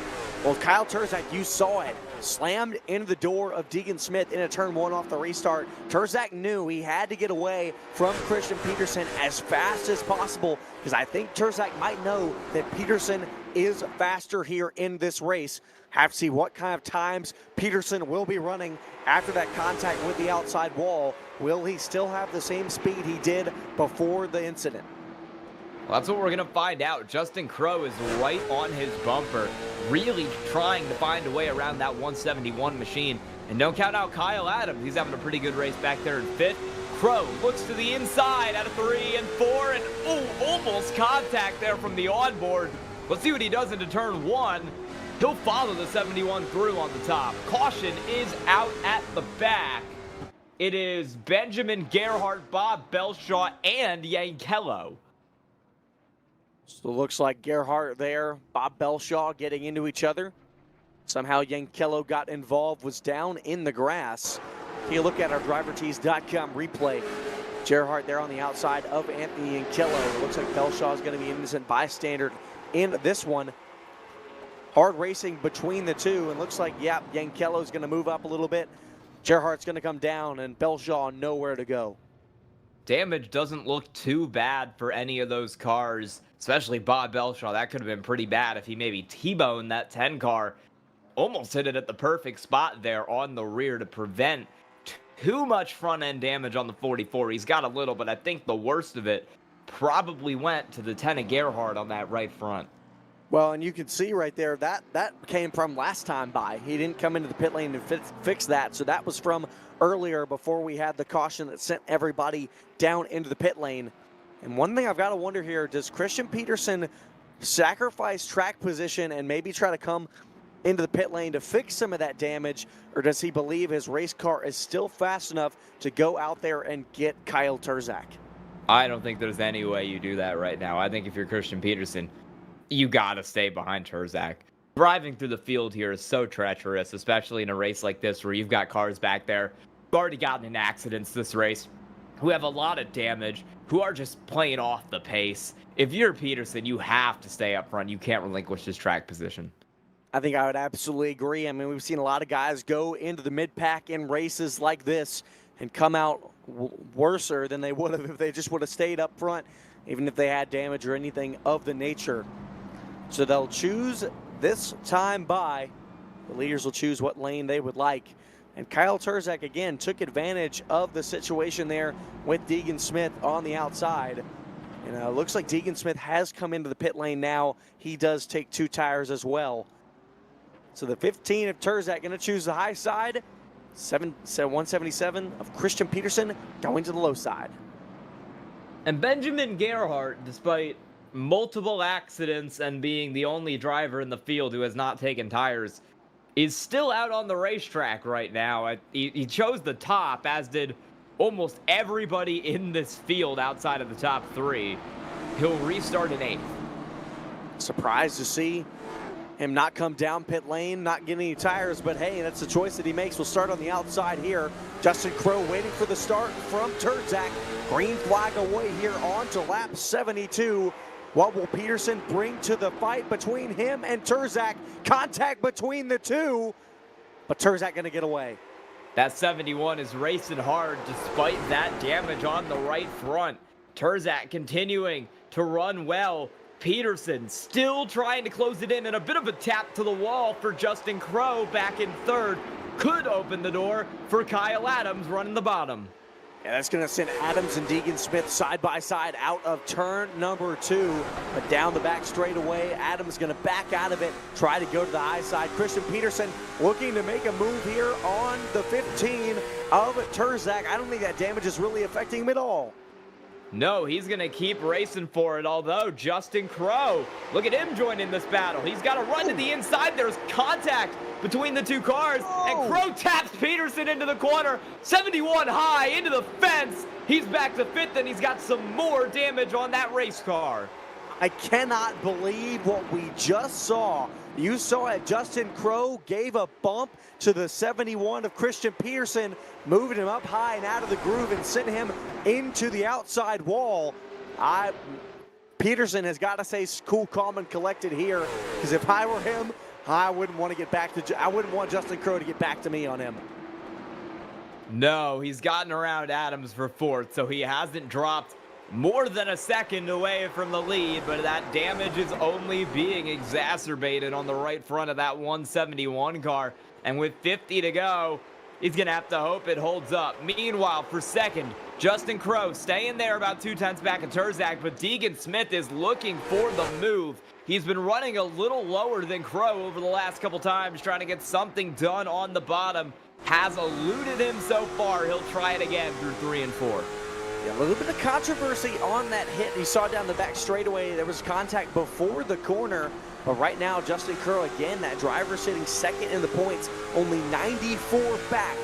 B: Well, Kyle Terzak, you saw it. Slammed into the door of Deegan Smith in a turn 1 off the restart. Terzak knew he had to get away from Christian Peterson as fast as possible, because I think Terzak might know that Peterson is faster here in this race. Have to see what kind of times Peterson will be running after that contact with the outside wall. Will he still have the same speed he did before the incident?
A: Well, that's what we're going to find out. Justin Crowe is right on his bumper, really trying to find a way around that 171 machine. And don't count out Kyle Adams. He's having a pretty good race back there in 5th. Crowe looks to the inside out of 3 and 4, and almost contact there from the onboard. Let's see what he does into turn 1. He'll follow the 71 through on the top. Caution is out at the back. It is Benjamin Gerhardt, Bob Belshaw, and Yankello.
B: So it looks like Gerhardt there, Bob Belshaw getting into each other. Somehow Yankello got involved, was down in the grass. Take a look at our drivertees.com replay. Gerhardt there on the outside of Anthony Yankello. It looks like Belshaw is going to be an innocent bystander in this one. Hard racing between the two, and looks like, yeah, Yankello is going to move up a little bit. Gerhardt's going to come down, and Belshaw nowhere to go.
A: Damage doesn't look too bad for any of those cars, especially Bob Belshaw. That could have been pretty bad if he maybe T-boned that 10 car. Almost hit it at the perfect spot there on the rear to prevent too much front-end damage on the 44. He's got a little, but I think the worst of it probably went to the 10 of Gerhardt on that right front.
B: Well, and you can see right there, that came from last time by. He didn't come into the pit lane to fix that, so that was from earlier before we had the caution that sent everybody down into the pit lane. And one thing I've got to wonder here, does Christian Peterson sacrifice track position and maybe try to come into the pit lane to fix some of that damage, or does he believe his race car is still fast enough to go out there and get Kyle Terzak?
A: I don't think there's any way you do that right now. I think if you're Christian Peterson, you gotta stay behind Terzak. Driving through the field here is so treacherous, especially in a race like this where you've got cars back there who've already gotten in accidents this race, who have a lot of damage, who are just playing off the pace. If you're Peterson, you have to stay up front. You can't relinquish this track position.
B: I think I would absolutely agree. I mean, we've seen a lot of guys go into the mid-pack in races like this and come out worser than they would have if they just would have stayed up front, even if they had damage or anything of the nature. So they'll choose this time by. The leaders will choose what lane they would like. And Kyle Terzak, again, took advantage of the situation there with Deegan Smith on the outside. And it looks like Deegan Smith has come into the pit lane now. He does take 2 tires as well. So the 15 of Terzak going to choose the high side. 177 of Christian Peterson going to the low side.
A: And Benjamin Gerhardt, despite multiple accidents and being the only driver in the field who has not taken tires, is still out on the racetrack right now. He chose the top, as did almost everybody in this field outside of the top 3. He'll restart in 8th.
B: Surprised to see him not come down pit lane, not getting any tires, but hey, that's the choice that he makes. We'll start on the outside here. Justin Crowe waiting for the start from Terzak. Green flag away here on to lap 72. What will Peterson bring to the fight between him and Terzak? Contact between the two, but Terzak gonna get away.
A: That 71 is racing hard despite that damage on the right front. Terzak continuing to run well. Peterson still trying to close it in, and a bit of a tap to the wall for Justin Crowe back in 3rd. Could open the door for Kyle Adams running the bottom.
B: Yeah, that's going to send Adams and Deegan Smith side by side out of turn number 2. But down the back straightaway, Adams going to back out of it, try to go to the high side. Christian Peterson looking to make a move here on the 15 of Terzak. I don't think that damage is really affecting him at all.
A: No, he's going to keep racing for it, although Justin Crowe, look at him joining this battle. He's got to run to the inside. There's contact between the two cars, and Crowe taps Peterson into the corner. 71 high into the fence. He's back to 5th, and he's got some more damage on that race car.
B: I cannot believe what we just saw. You saw it. Justin Crowe gave a bump to the 71 of Christian Peterson, moving him up high and out of the groove and sent him into the outside wall. Peterson has got to stay cool, calm, and collected here, because if I were him, I wouldn't want to get back to. I wouldn't want Justin Crowe to get back to me on him.
A: No, he's gotten around Adams for 4th, so he hasn't dropped more than a second away from the lead, but that damage is only being exacerbated on the right front of that 171 car. And with 50 to go, he's going to have to hope it holds up. Meanwhile, for 2nd, Justin Crowe staying there about 2/10 back at Terzak, but Deegan Smith is looking for the move. He's been running a little lower than Crowe over the last couple times, trying to get something done on the bottom. Has eluded him so far. He'll try it again through 3 and 4.
B: Yeah, a little bit of controversy on that hit. You saw down the back straightaway, there was contact before the corner. But right now, Justin Crowe, again, that driver sitting 2nd in the points, only 94 back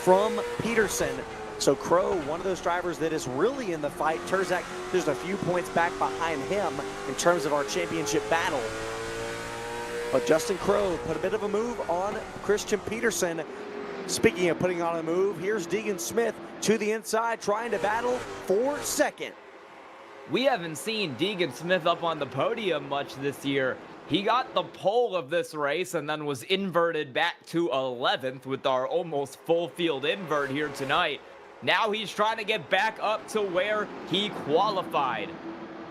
B: from Peterson. So Crow, one of those drivers that is really in the fight. Terzak, there's a few points back behind him in terms of our championship battle. But Justin Crow put a bit of a move on Christian Peterson. Speaking of putting on a move, here's Deegan Smith to the inside, trying to battle for second.
A: We haven't seen Deegan Smith up on the podium much this year. He got the pole of this race and then was inverted back to 11th with our almost full field invert here tonight. Now he's trying to get back up to where he qualified.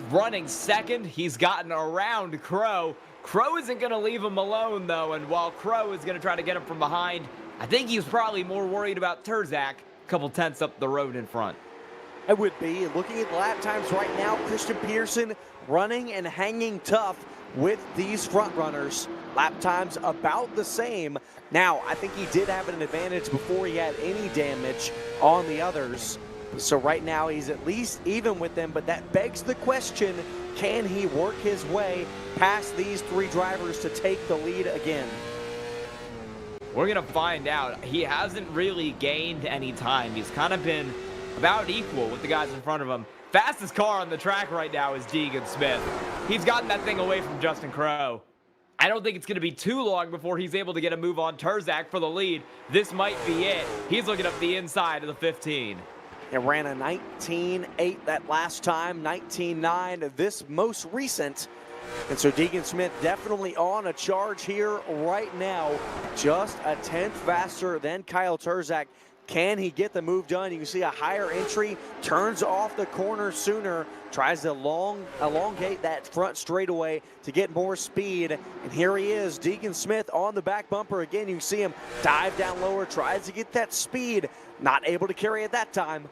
A: Running second, he's gotten around Crow. Crow isn't going to leave him alone, though, and while Crow is going to try to get him from behind, I think he's probably more worried about Terzak a couple tenths up the road in front.
B: I would be. Looking at the lap times right now, Christian Peterson running and hanging tough with these front runners. Lap times about the same. Now, I think he did have an advantage before he had any damage on the others. So right now he's at least even with them, but that begs the question, can he work his way past these three drivers to take the lead again?
A: We're going to find out. He hasn't really gained any time. He's kind of been about equal with the guys in front of him. Fastest car on the track right now is Deegan Smith. He's gotten that thing away from Justin Crow. I don't think it's going to be too long before he's able to get a move on Terzak for the lead. This might be it. He's looking up the inside of the 15.
B: It ran a 19.8 that last time, 19.9 this most recent. And so Deegan Smith definitely on a charge here right now. Just a tenth faster than Kyle Terzak. Can he get the move done? You can see a higher entry, turns off the corner sooner, tries to elongate that front straightaway to get more speed. And here he is, Deegan Smith on the back bumper again. You can see him dive down lower, tries to get that speed. Not able to carry it that time.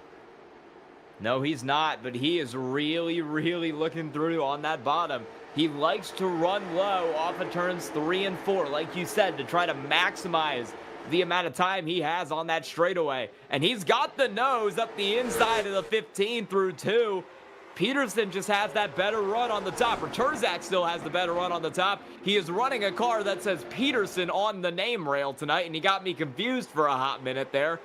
A: No, he's not, but he is really, really looking through on that bottom. He likes to run low off of turns 3 and 4, like you said, to try to maximize the amount of time he has on that straightaway. And he's got the nose up the inside of the 15 through 2. Peterson just has that better run on the top, or Terzak still has the better run on the top. He is running a car that says Peterson on the name rail tonight, and he got me confused for a hot minute there.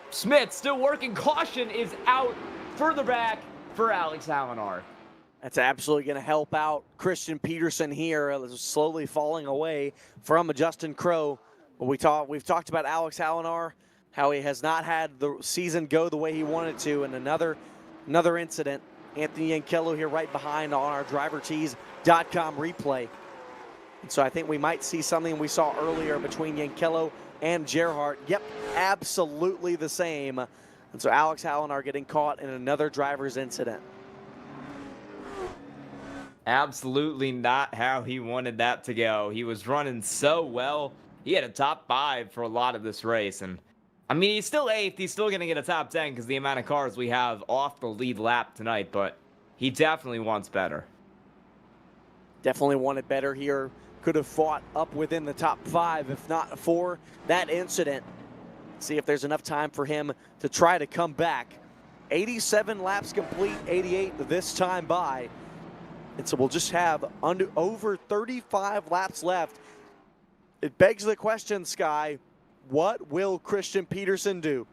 A: Smith still working. Caution is out further back for Alex Hallinar.
B: That's absolutely going to help out Christian Peterson here, slowly falling away from Justin Crow. We've talked about Alex Hallinar, how he has not had the season go the way he wanted to, and another incident. Anthony Yankello here right behind on our DriverTees.com replay. And so I think we might see something we saw earlier between Yankello and Gerhardt. Yep, absolutely the same. And so Alex Hallinar getting caught in another driver's incident.
A: Absolutely not how he wanted that to go. He was running so well. He had a top 5 for a lot of this race. And, I mean, he's still 8th. He's still going to get a top 10 because the amount of cars we have off the lead lap tonight. But he definitely wants better.
B: Definitely wanted better here. Could have fought up within the top 5 if not for that incident. See if there's enough time for him to try to come back. 87 laps complete, 88 this time by. And so we'll just have over 35 laps left. It begs the question, Sky, what will Christian Peterson do?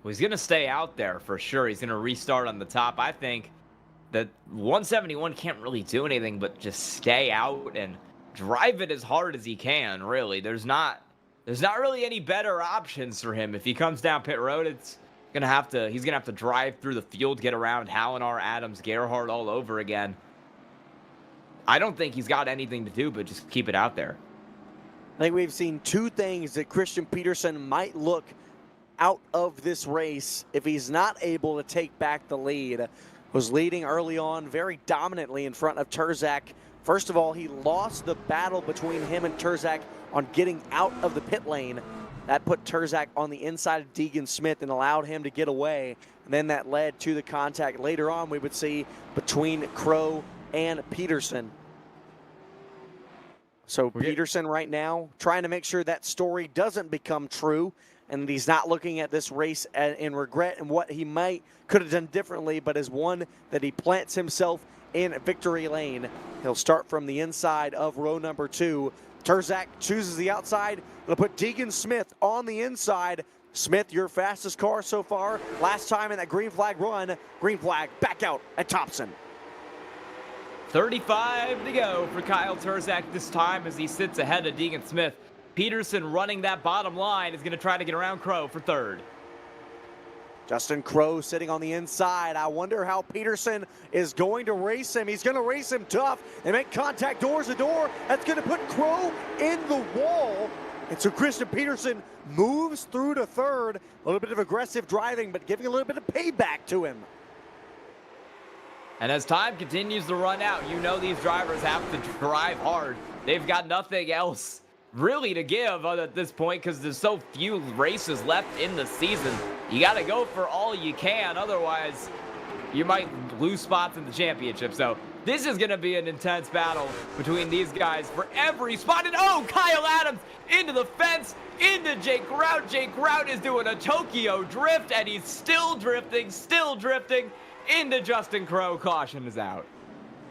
A: Well, he's going to stay out there for sure. He's going to restart on the top. I think that 171 can't really do anything but just stay out and drive it as hard as he can, really. There's not really any better options for him. If he comes down pit road, he's gonna have to drive through the field, get around Hallinar, Adams, Gerhardt all over again. I don't think he's got anything to do but just keep it out there.
B: I think we've seen two things that Christian Peterson might look out of this race if he's not able to take back the lead. Was leading early on very dominantly in front of Terzak. First of all, he lost the battle between him and Terzak on getting out of the pit lane. That put Terzak on the inside of Deegan Smith and allowed him to get away. And then that led to the contact later on we would see between Crow and Peterson. So Peterson right now trying to make sure that story doesn't become true and he's not looking at this race in regret and what he could have done differently, but as one that he plants himself in victory lane. He'll start from the inside of row number 2. Terzak chooses the outside. It'll put Deegan Smith on the inside. Smith, your fastest car so far. Last time in that green flag run, green flag back out at Thompson.
A: 35 to go for Kyle Turzak this time as he sits ahead of Deegan Smith. Peterson running that bottom line is going to try to get around Crow for third.
B: Justin Crow sitting on the inside. I wonder how Peterson is going to race him. He's going to race him tough. They make contact doors to door. That's going to put Crow in the wall. And so Christian Peterson moves through to third. A little bit of aggressive driving, but giving a little bit of payback to him.
A: And as time continues to run out, you know these drivers have to drive hard. They've got nothing else really to give at this point because there's so few races left in the season. You got to go for all you can, otherwise you might lose spots in the championship. So this is going to be an intense battle between these guys for every spot. And oh, Kyle Adams into the fence, into Jake Grout. Jake Grout is doing a Tokyo drift, and he's still drifting into Justin Crow. Caution is out.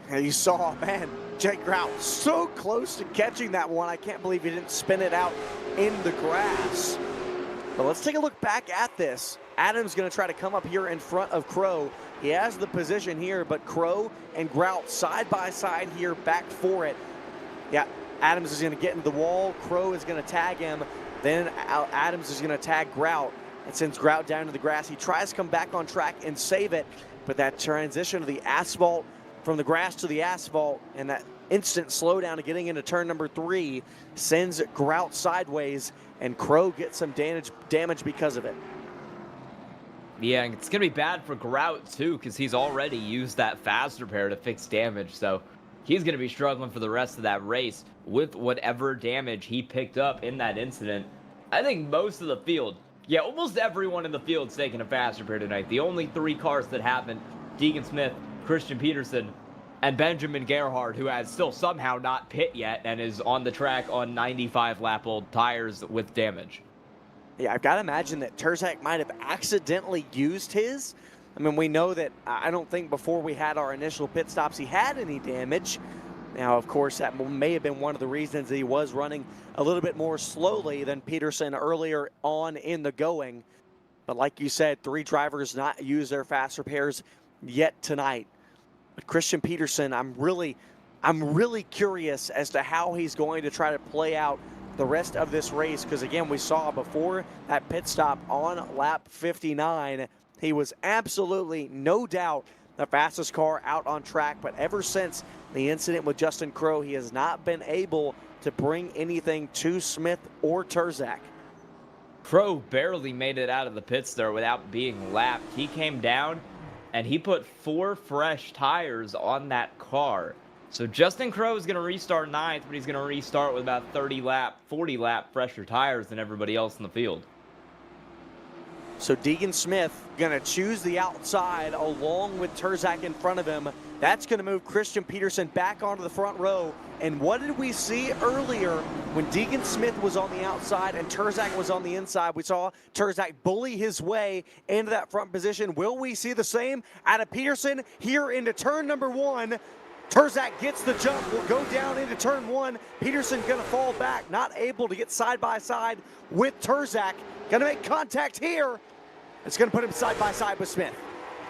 B: And you saw, man, Jake Grout so close to catching that one. I can't believe he didn't spin it out in the grass. But let's take a look back at this. Adams going to try to come up here in front of Crow. He has the position here, but Crow and Grout side by side here, back for it. Yeah, Adams is going to get into the wall. Crow is going to tag him. Then Adams is going to tag Grout. And sends Grout down to the grass. He tries to come back on track and save it. But that transition to the asphalt, from the grass to the asphalt, and that instant slowdown to getting into turn number 3 sends Grout sideways, and Crow gets some damage because of it.
A: Yeah, and it's going to be bad for Grout, too, because he's already used that fast repair to fix damage. So he's going to be struggling for the rest of that race with whatever damage he picked up in that incident. I think most of the field, yeah, almost everyone in the field's taking a fast repair tonight. The only 3 cars that haven't, Deegan Smith, Christian Peterson, and Benjamin Gerhardt, who has still somehow not pit yet and is on the track on 95-lap-old tires with damage.
B: Yeah, I've got to imagine that Turzak might have accidentally used his. I mean, we know that I don't think before we had our initial pit stops he had any damage. Now, of course, that may have been one of the reasons that he was running a little bit more slowly than Peterson earlier on in the going. But like you said, 3 drivers not use their fast repairs yet tonight. But Christian Peterson, I'm really curious as to how he's going to try to play out the rest of this race, because again, we saw before that pit stop on lap 59, he was absolutely, no doubt, the fastest car out on track. But ever since the incident with Justin Crow, he has not been able to bring anything to Smith or Turzak.
A: Crow barely made it out of the pits there without being lapped. He came down and he put 4 fresh tires on that car. So Justin Crow is going to restart 9th, but he's going to restart with about 40 lap fresher tires than everybody else in the field.
B: So Deegan Smith going to choose the outside along with Turzak in front of him. That's going to move Christian Peterson back onto the front row. And what did we see earlier when Deegan Smith was on the outside and Turzak was on the inside? We saw Turzak bully his way into that front position. Will we see the same out of Peterson here into turn number 1? Turzak gets the jump, will go down into turn 1. Peterson going to fall back, not able to get side by side with Turzak. Going to make contact here. It's going to put him side by side with Smith.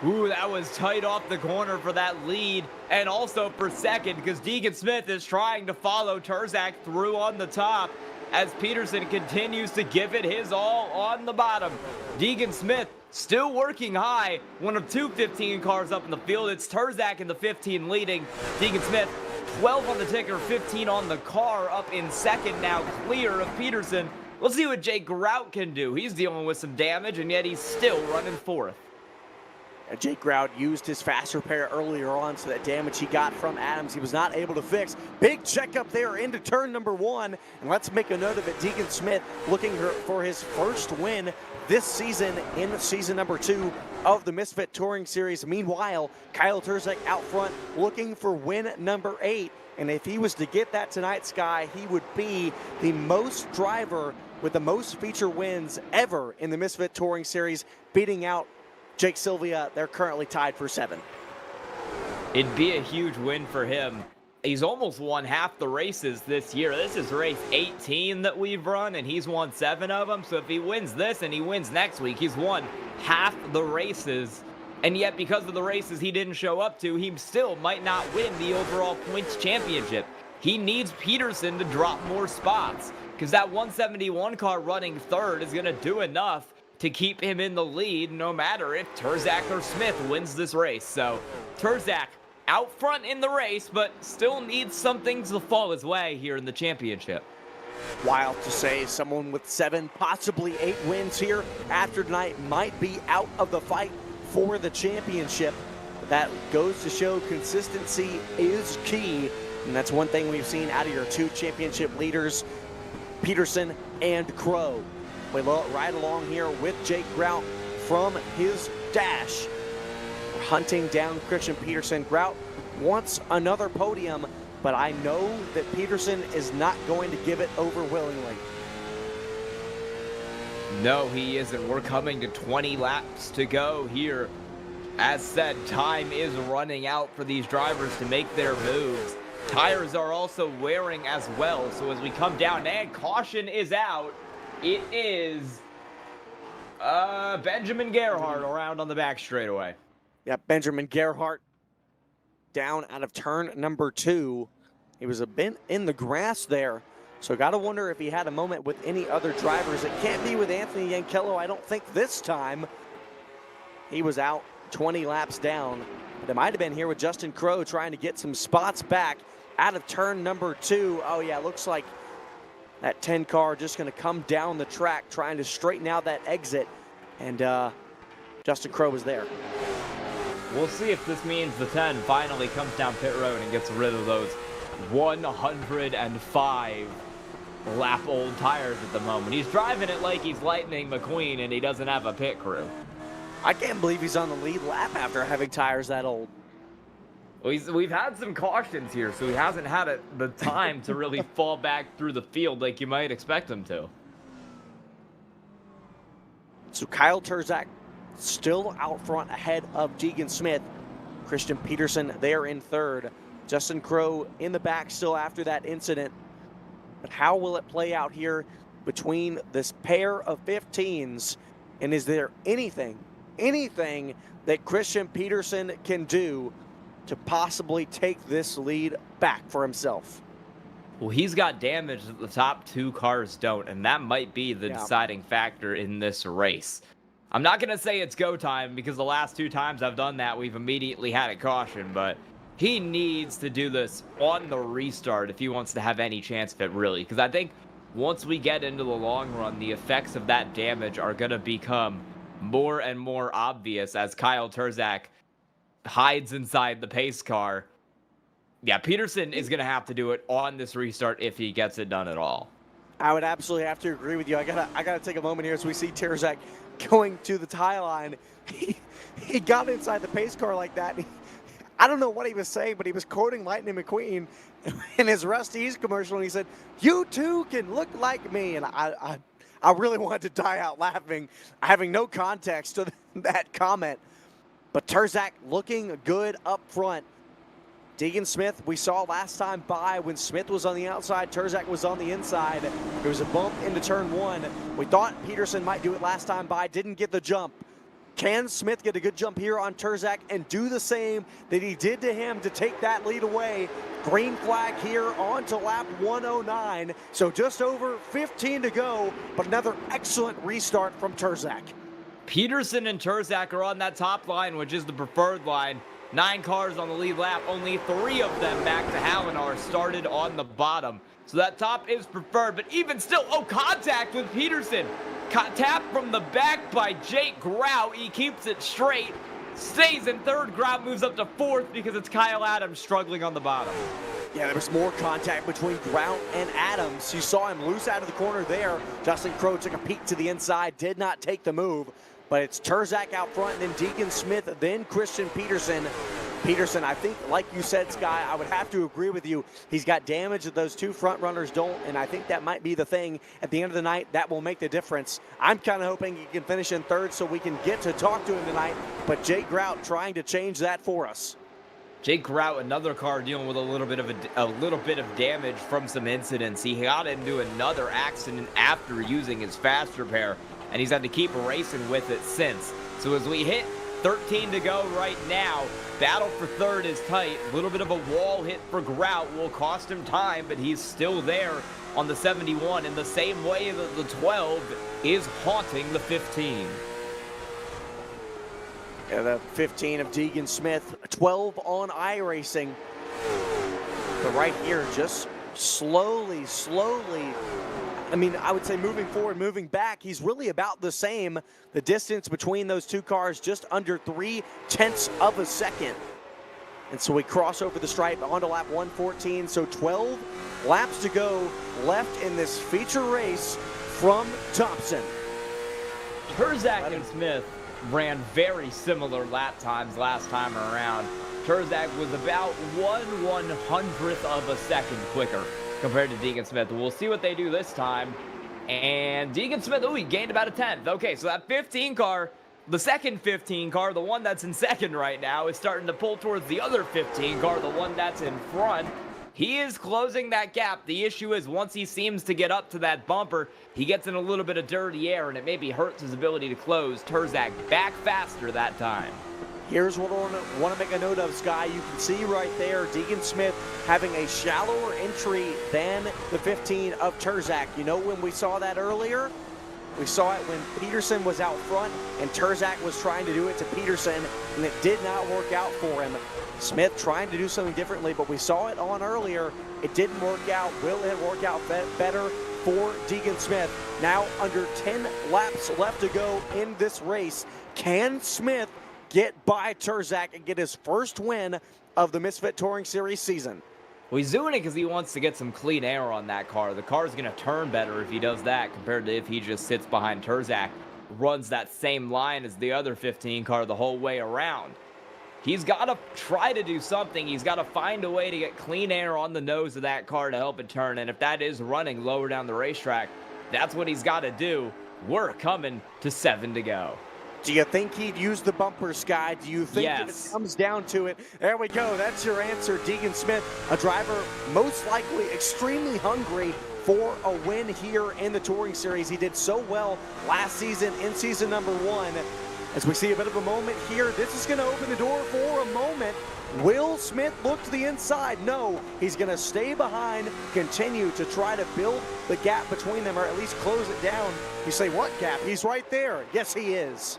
A: Ooh, that was tight off the corner for that lead, and also for second, because Deegan Smith is trying to follow Turzak through on the top as Peterson continues to give it his all on the bottom. Deegan Smith still working high, one of 2 15 cars up in the field. It's Turzak in the 15 leading. Deegan Smith, 12 on the ticker, 15 on the car, up in second now, clear of Peterson. Let's see what Jake Grout can do. He's dealing with some damage, and yet he's still running 4th.
B: Jake Grout used his fast repair earlier on, so that damage he got from Adams he was not able to fix. Big check up there into turn number 1, and let's make a note of it. Deegan Smith looking for his first win this season in season number 2 of the Misfit Touring Series. Meanwhile, Kyle Turzak out front looking for win number 8. And if he was to get that tonight, Sky, he would be the most driver with the most feature wins ever in the Misfit Touring Series, beating out Jake Sylvia. They're currently tied for 7.
A: It'd be a huge win for him. he's almost won half the races this year. This is race 18 that we've run, and he's won 7 of them. So if he wins this and he wins next week, he's won half the races. And yet, because of the races he didn't show up to, he still might not win the overall points championship. He needs Peterson to drop more spots, because that 171 car running third is going to do enough to keep him in the lead, no matter if Terzak or Smith wins this race. So Terzak out front in the race, but still needs some things to fall his way here in the championship.
B: Wild to say, someone with 7, possibly 8 wins here after tonight might be out of the fight for the championship. That goes to show consistency is key, and that's one thing we've seen out of your 2 championship leaders, Peterson and Crow. We ride along here with Jake Grout from his dash. We're hunting down Christian Peterson. Grout wants another podium, but I know that Peterson is not going to give it over willingly.
A: No, he isn't. We're coming to 20 laps to go here. As said, time is running out for these drivers to make their moves. Tires are also wearing as well, so as we come down, and caution is out. It is Benjamin Gerhardt around on the back straightaway.
B: Yeah, Benjamin Gerhardt down out of turn number 2. He was a bit in the grass there, so got to wonder if he had a moment with any other drivers. It can't be with Anthony Yankello, I don't think this time. He was out 20 laps down, but it might have been here with Justin Crow trying to get some spots back out of turn number 2. Oh yeah, looks like that 10 car just going to come down the track trying to straighten out that exit, and Justin Crow was there.
A: We'll see if this means the 10 finally comes down pit road and gets rid of those 105 lap old tires at the moment. He's driving it like he's Lightning McQueen and he doesn't have a pit crew.
B: I can't believe he's on the lead lap after having tires that old.
A: Well, we've had some cautions here, so he hasn't had the time to really fall back through the field like you might expect him to.
B: So Kyle Terzak still out front ahead of Deegan Smith. Christian Peterson there in third. Justin Crow in the back still after that incident. But how will it play out here between this pair of 15s? And is there anything that Christian Peterson can do to possibly take this lead back for himself?
A: Well, he's got damage that the top 2 cars don't, and that might be the deciding factor in this race. I'm not going to say it's go time, because the last 2 times I've done that, we've immediately had a caution, but he needs to do this on the restart if he wants to have any chance of it, really, because I think once we get into the long run, the effects of that damage are going to become more and more obvious as Kyle Terzak hides inside the pace car. Yeah, Peterson is going to have to do it on this restart if he gets it done at all.
B: I would absolutely have to agree with you. I gotta take a moment here as we see Terzak going to the tie line. He got inside the pace car like that. I don't know what he was saying, but he was quoting Lightning McQueen in his Rusty's commercial, and he said, "You too can look like me." And I really wanted to die out laughing, having no context to that comment. But Terzak looking good up front. Deegan Smith, we saw last time by when Smith was on the outside, Terzak was on the inside. There was a bump into turn 1. We thought Peterson might do it last time by, didn't get the jump. Can Smith get a good jump here on Terzak and do the same that he did to him to take that lead away? Green flag here on to lap 109. So just over 15 to go, but another excellent restart from Terzak.
A: Peterson and Terzak are on that top line, which is the preferred line. 9 cars on the lead lap, only 3 of them back to Hallinar started on the bottom. So that top is preferred, but even still, contact with Peterson. Tap from the back by Jake Grout. He keeps it straight, stays in third. Grout moves up to 4th because it's Kyle Adams struggling on the bottom.
B: Yeah, there was more contact between Grout and Adams. You saw him loose out of the corner there. Justin Crow took a peek to the inside, did not take the move. But it's Terzak out front, and then Deegan Smith, then Christian Peterson. Peterson, I think, like you said, Sky, I would have to agree with you. He's got damage that those 2 front runners don't, and I think that might be the thing at the end of the night that will make the difference. I'm kind of hoping he can finish in 3rd so we can get to talk to him tonight, but Jake Grout trying to change that for us.
A: Jake Grout, another car dealing with a little bit of damage from some incidents. He got into another accident after using his fast repair, and he's had to keep racing with it since. So as we hit 13 to go right now, battle for third is tight. A little bit of a wall hit for Grout will cost him time, but he's still there on the 71 in the same way that the 12 is haunting the 15.
B: Yeah, the 15 of Deegan Smith, 12 on iRacing. But right here, just slowly, I mean, I would say moving forward, moving back, he's really about the same. The distance between those two cars, just under 0.3 of a second. And so we cross over the stripe onto lap 114. So 12 laps to go left in this feature race from Thompson.
A: Terzak and Smith ran very similar lap times last time around. Terzak was about 1/100th of a second quicker compared to Deegan Smith. We'll see what they do this time. And Deegan Smith, he gained about a 10th. Okay, so that 15 car, the second 15 car, the one that's in second right now, is starting to pull towards the other 15 car, the one that's in front. He is closing that gap. The issue is once he seems to get up to that bumper, he gets in a little bit of dirty air, and it maybe hurts his ability to close. Terzak back faster that time.
B: Here's what I want to make a note of, Sky. You can see right there, Deegan Smith having a shallower entry than the 15 of Terzak. You know when we saw that earlier? We saw it when Peterson was out front and Terzak was trying to do it to Peterson, and it did not work out for him. Smith trying to do something differently, but we saw it on earlier. It didn't work out. Will it work out better for Deegan Smith? Now under 10 laps left to go in this race. Can Smith get by Terzak and get his first win of the Misfit Touring Series season?
A: Well, he's doing it because he wants to get some clean air on that car. The car's going to turn better if he does that compared to if he just sits behind Terzak, runs that same line as the other 15 car the whole way around. He's got to try to do something. He's got to find a way to get clean air on the nose of that car to help it turn. And if that is running lower down the racetrack, that's what he's got to do. We're coming to 7 to go.
B: Do you think he'd use the bumper, Sky? Do you think if it comes down to it? There we go. That's your answer. Deegan Smith, a driver most likely extremely hungry for a win here in the Touring Series. He did so well last season in season number 1. As we see a bit of a moment here, this is going to open the door for a moment. Will Smith look to the inside? No, he's going to stay behind, continue to try to build the gap between them, or at least close it down. You say, what gap? He's right there. Yes, he is.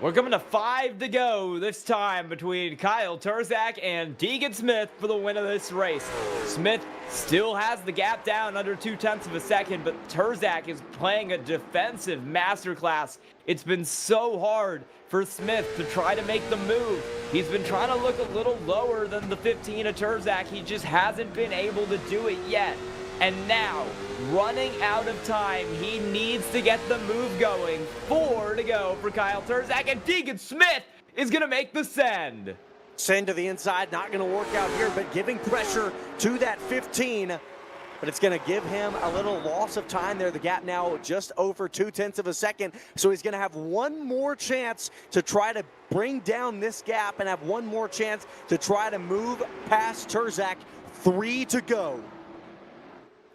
A: We're coming to 5 to go this time between Kyle Terzak and Deegan Smith for the win of this race. Smith still has the gap down under 0.2 of a second, but Terzak is playing a defensive masterclass. It's been so hard for Smith to try to make the move. He's been trying to look a little lower than the 15 of Terzak. He just hasn't been able to do it yet. And now, running out of time, he needs to get the move going. 4 to go for Kyle Terzak, and Deegan Smith is going to make the send.
B: Send to the inside, not going to work out here, but giving pressure to that 15. But it's going to give him a little loss of time there. The gap now just over 0.2 of a second. So he's going to have one more chance to try to bring down this gap and have one more chance to try to move past Terzak. 3 to go.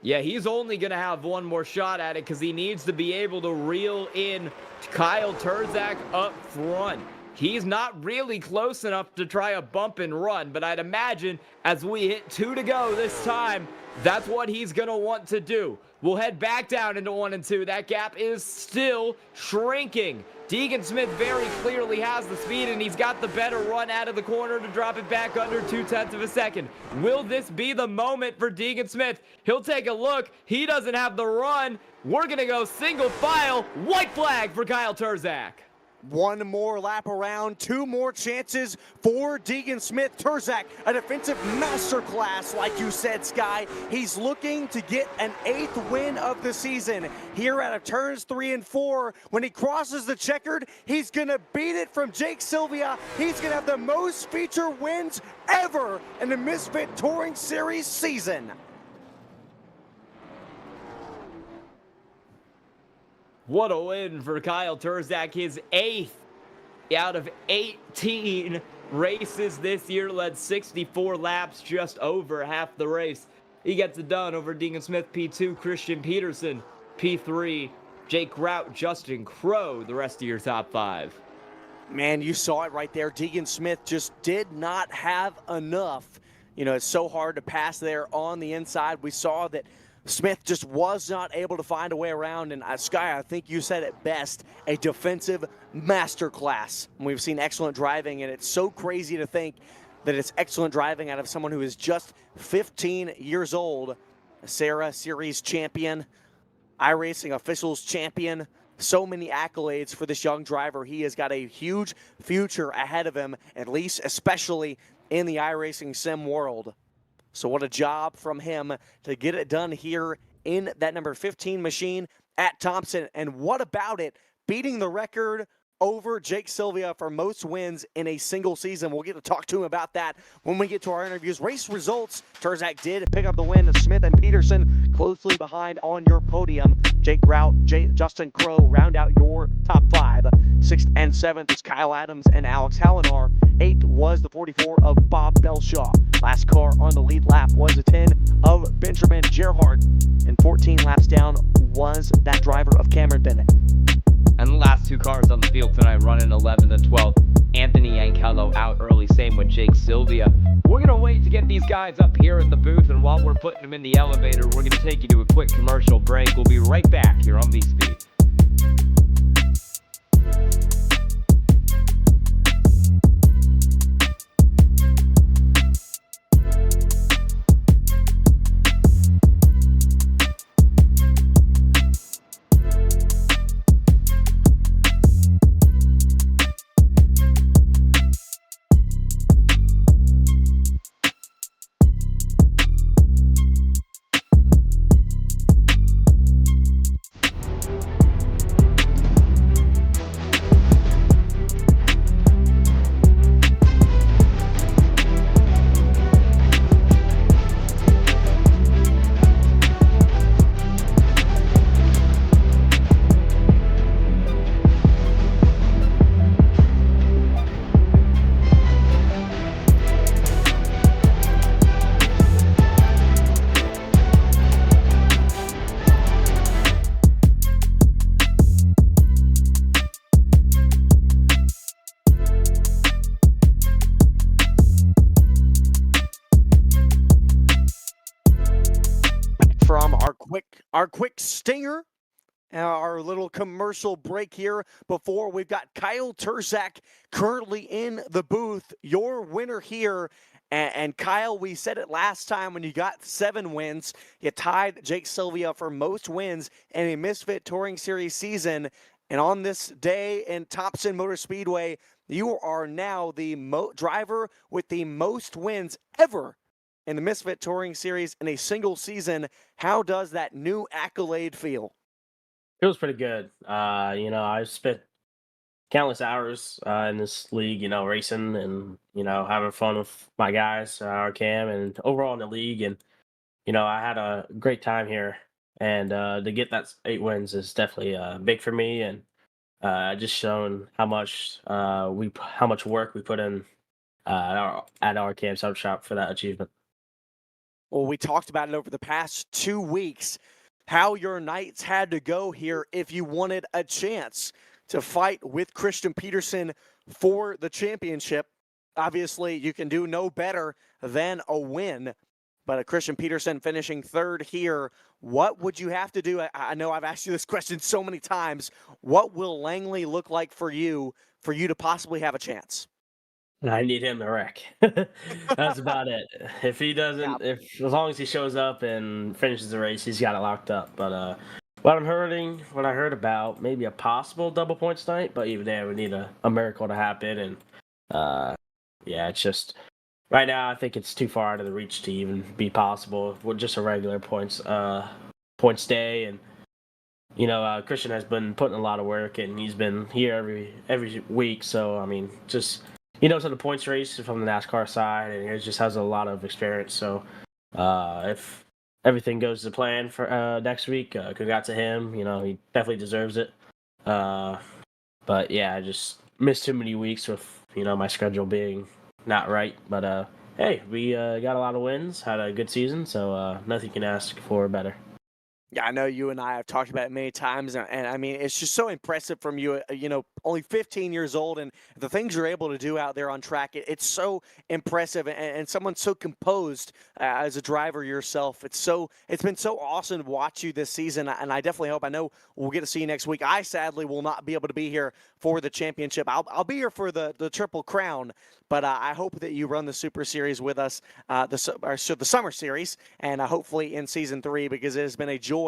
A: Yeah, he's only going to have one more shot at it because he needs to be able to reel in Kyle Terzak up front. He's not really close enough to try a bump and run, but I'd imagine as we hit 2 to go this time, that's what he's going to want to do. We'll head back down into 1 and 2. That gap is still shrinking. Deegan Smith very clearly has the speed, and he's got the better run out of the corner to drop it back under 0.2 of a second. Will this be the moment for Deegan Smith? He'll take a look. He doesn't have the run. We're going to go single file. White flag for Kyle Terzak.
B: One more lap around, 2 more chances for Deegan Smith. Terzak, a defensive masterclass, like you said, Sky. He's looking to get an 8th win of the season. Here out of turns 3 and 4, when he crosses the checkered, he's going to beat it from Jake Sylvia. He's going to have the most feature wins ever in the Misfit Touring Series season.
A: What a win for Kyle Terzak, his 8th out of 18 races this year, led 64 laps, just over half the race. He gets it done over Deegan Smith, P2, Christian Peterson, P3, Jake Rout, Justin Crow, the rest of your top 5.
B: Man, you saw it right there. Deegan Smith just did not have enough. You know, it's so hard to pass there on the inside. We saw that Smith just was not able to find a way around. And Sky, I think you said it best, a defensive masterclass. We've seen excellent driving, and it's so crazy to think that it's excellent driving out of someone who is just 15 years old, a Sarah Series champion, iRacing officials champion. So many accolades for this young driver. He has got a huge future ahead of him, at least especially in the iRacing sim world. So what a job from him to get it done here in that number 15 machine at Thompson. And what about it? Beating the record over Jake Sylvia for most wins in a single season. We'll get to talk to him about that when we get to our interviews. Race results, Terzak did pick up the win. Smith and Peterson closely behind on your podium. Jake Rout, Justin Crow round out your top 5. 6th and 7th is Kyle Adams and Alex Hallinar. 8th was the 44 of Bob Belshaw. Last car on the lead lap was a 10 of Benjamin Gerhardt. And 14 laps down was that driver of Cameron Bennett.
A: And the last 2 cars on the field tonight running 11th and 12th. Anthony Ankello out early, same with Jake Sylvia. We're going to wait to get these guys up here in the booth, and while we're putting them in the elevator, we're going to take you to a quick commercial break. We'll be right back here on V-Speed.
B: From our quick stinger, our little commercial break here before we've got Kyle Terzak currently in the booth, your winner here. And Kyle, we said it last time when you got 7 wins, you tied Jake Sylvia for most wins in a Misfit Touring Series season. And on this day in Thompson Motor Speedway, you are now the driver with the most wins ever in the Misfit Touring Series in a single season. How does that new accolade feel?
C: Feels pretty good. I've spent countless hours in this league, racing and, having fun with my guys, our cam, and overall in the league. And, I had a great time here. And to get that 8 wins is definitely big for me. And just showing how much work we put in at our cam sub shop for that achievement.
B: Well, we talked about it over the past 2 weeks, how your nights had to go here if you wanted a chance to fight with Christian Peterson for the championship. Obviously, you can do no better than a win. But Christian Peterson finishing 3rd here, what would you have to do? I know I've asked you this question so many times. What will Langley look like for you to possibly have a chance?
C: I need him to wreck. That's about it. If he doesn't,
B: Yeah.
C: if as long as he shows up and finishes the race, he's got it locked up. But what I heard about maybe a possible double points night, but even there, we need a miracle to happen. And it's just right now I think it's too far out of the reach to even be possible with just a regular points day. And Christian has been putting a lot of work, and he's been here every week. So I mean, just. He knows how the points race from the NASCAR side, and he just has a lot of experience. So if everything goes to plan for next week, congrats to him. He definitely deserves it. But yeah, I just missed too many weeks with my schedule being not right. But hey, we got a lot of wins, had a good season, so nothing can ask for better.
B: Yeah, I know you and I have talked about it many times, and I mean, it's just so impressive from you. Only 15 years old, and the things you're able to do out there on track, it's so impressive. And someone so composed as a driver yourself. It's been so awesome to watch you this season, and I definitely hope. I know we'll get to see you next week. I sadly will not be able to be here for the championship. I'll be here for the Triple Crown, but I hope that you run the Super Series with us, the Summer Series, and hopefully in Season 3, because it has been a joy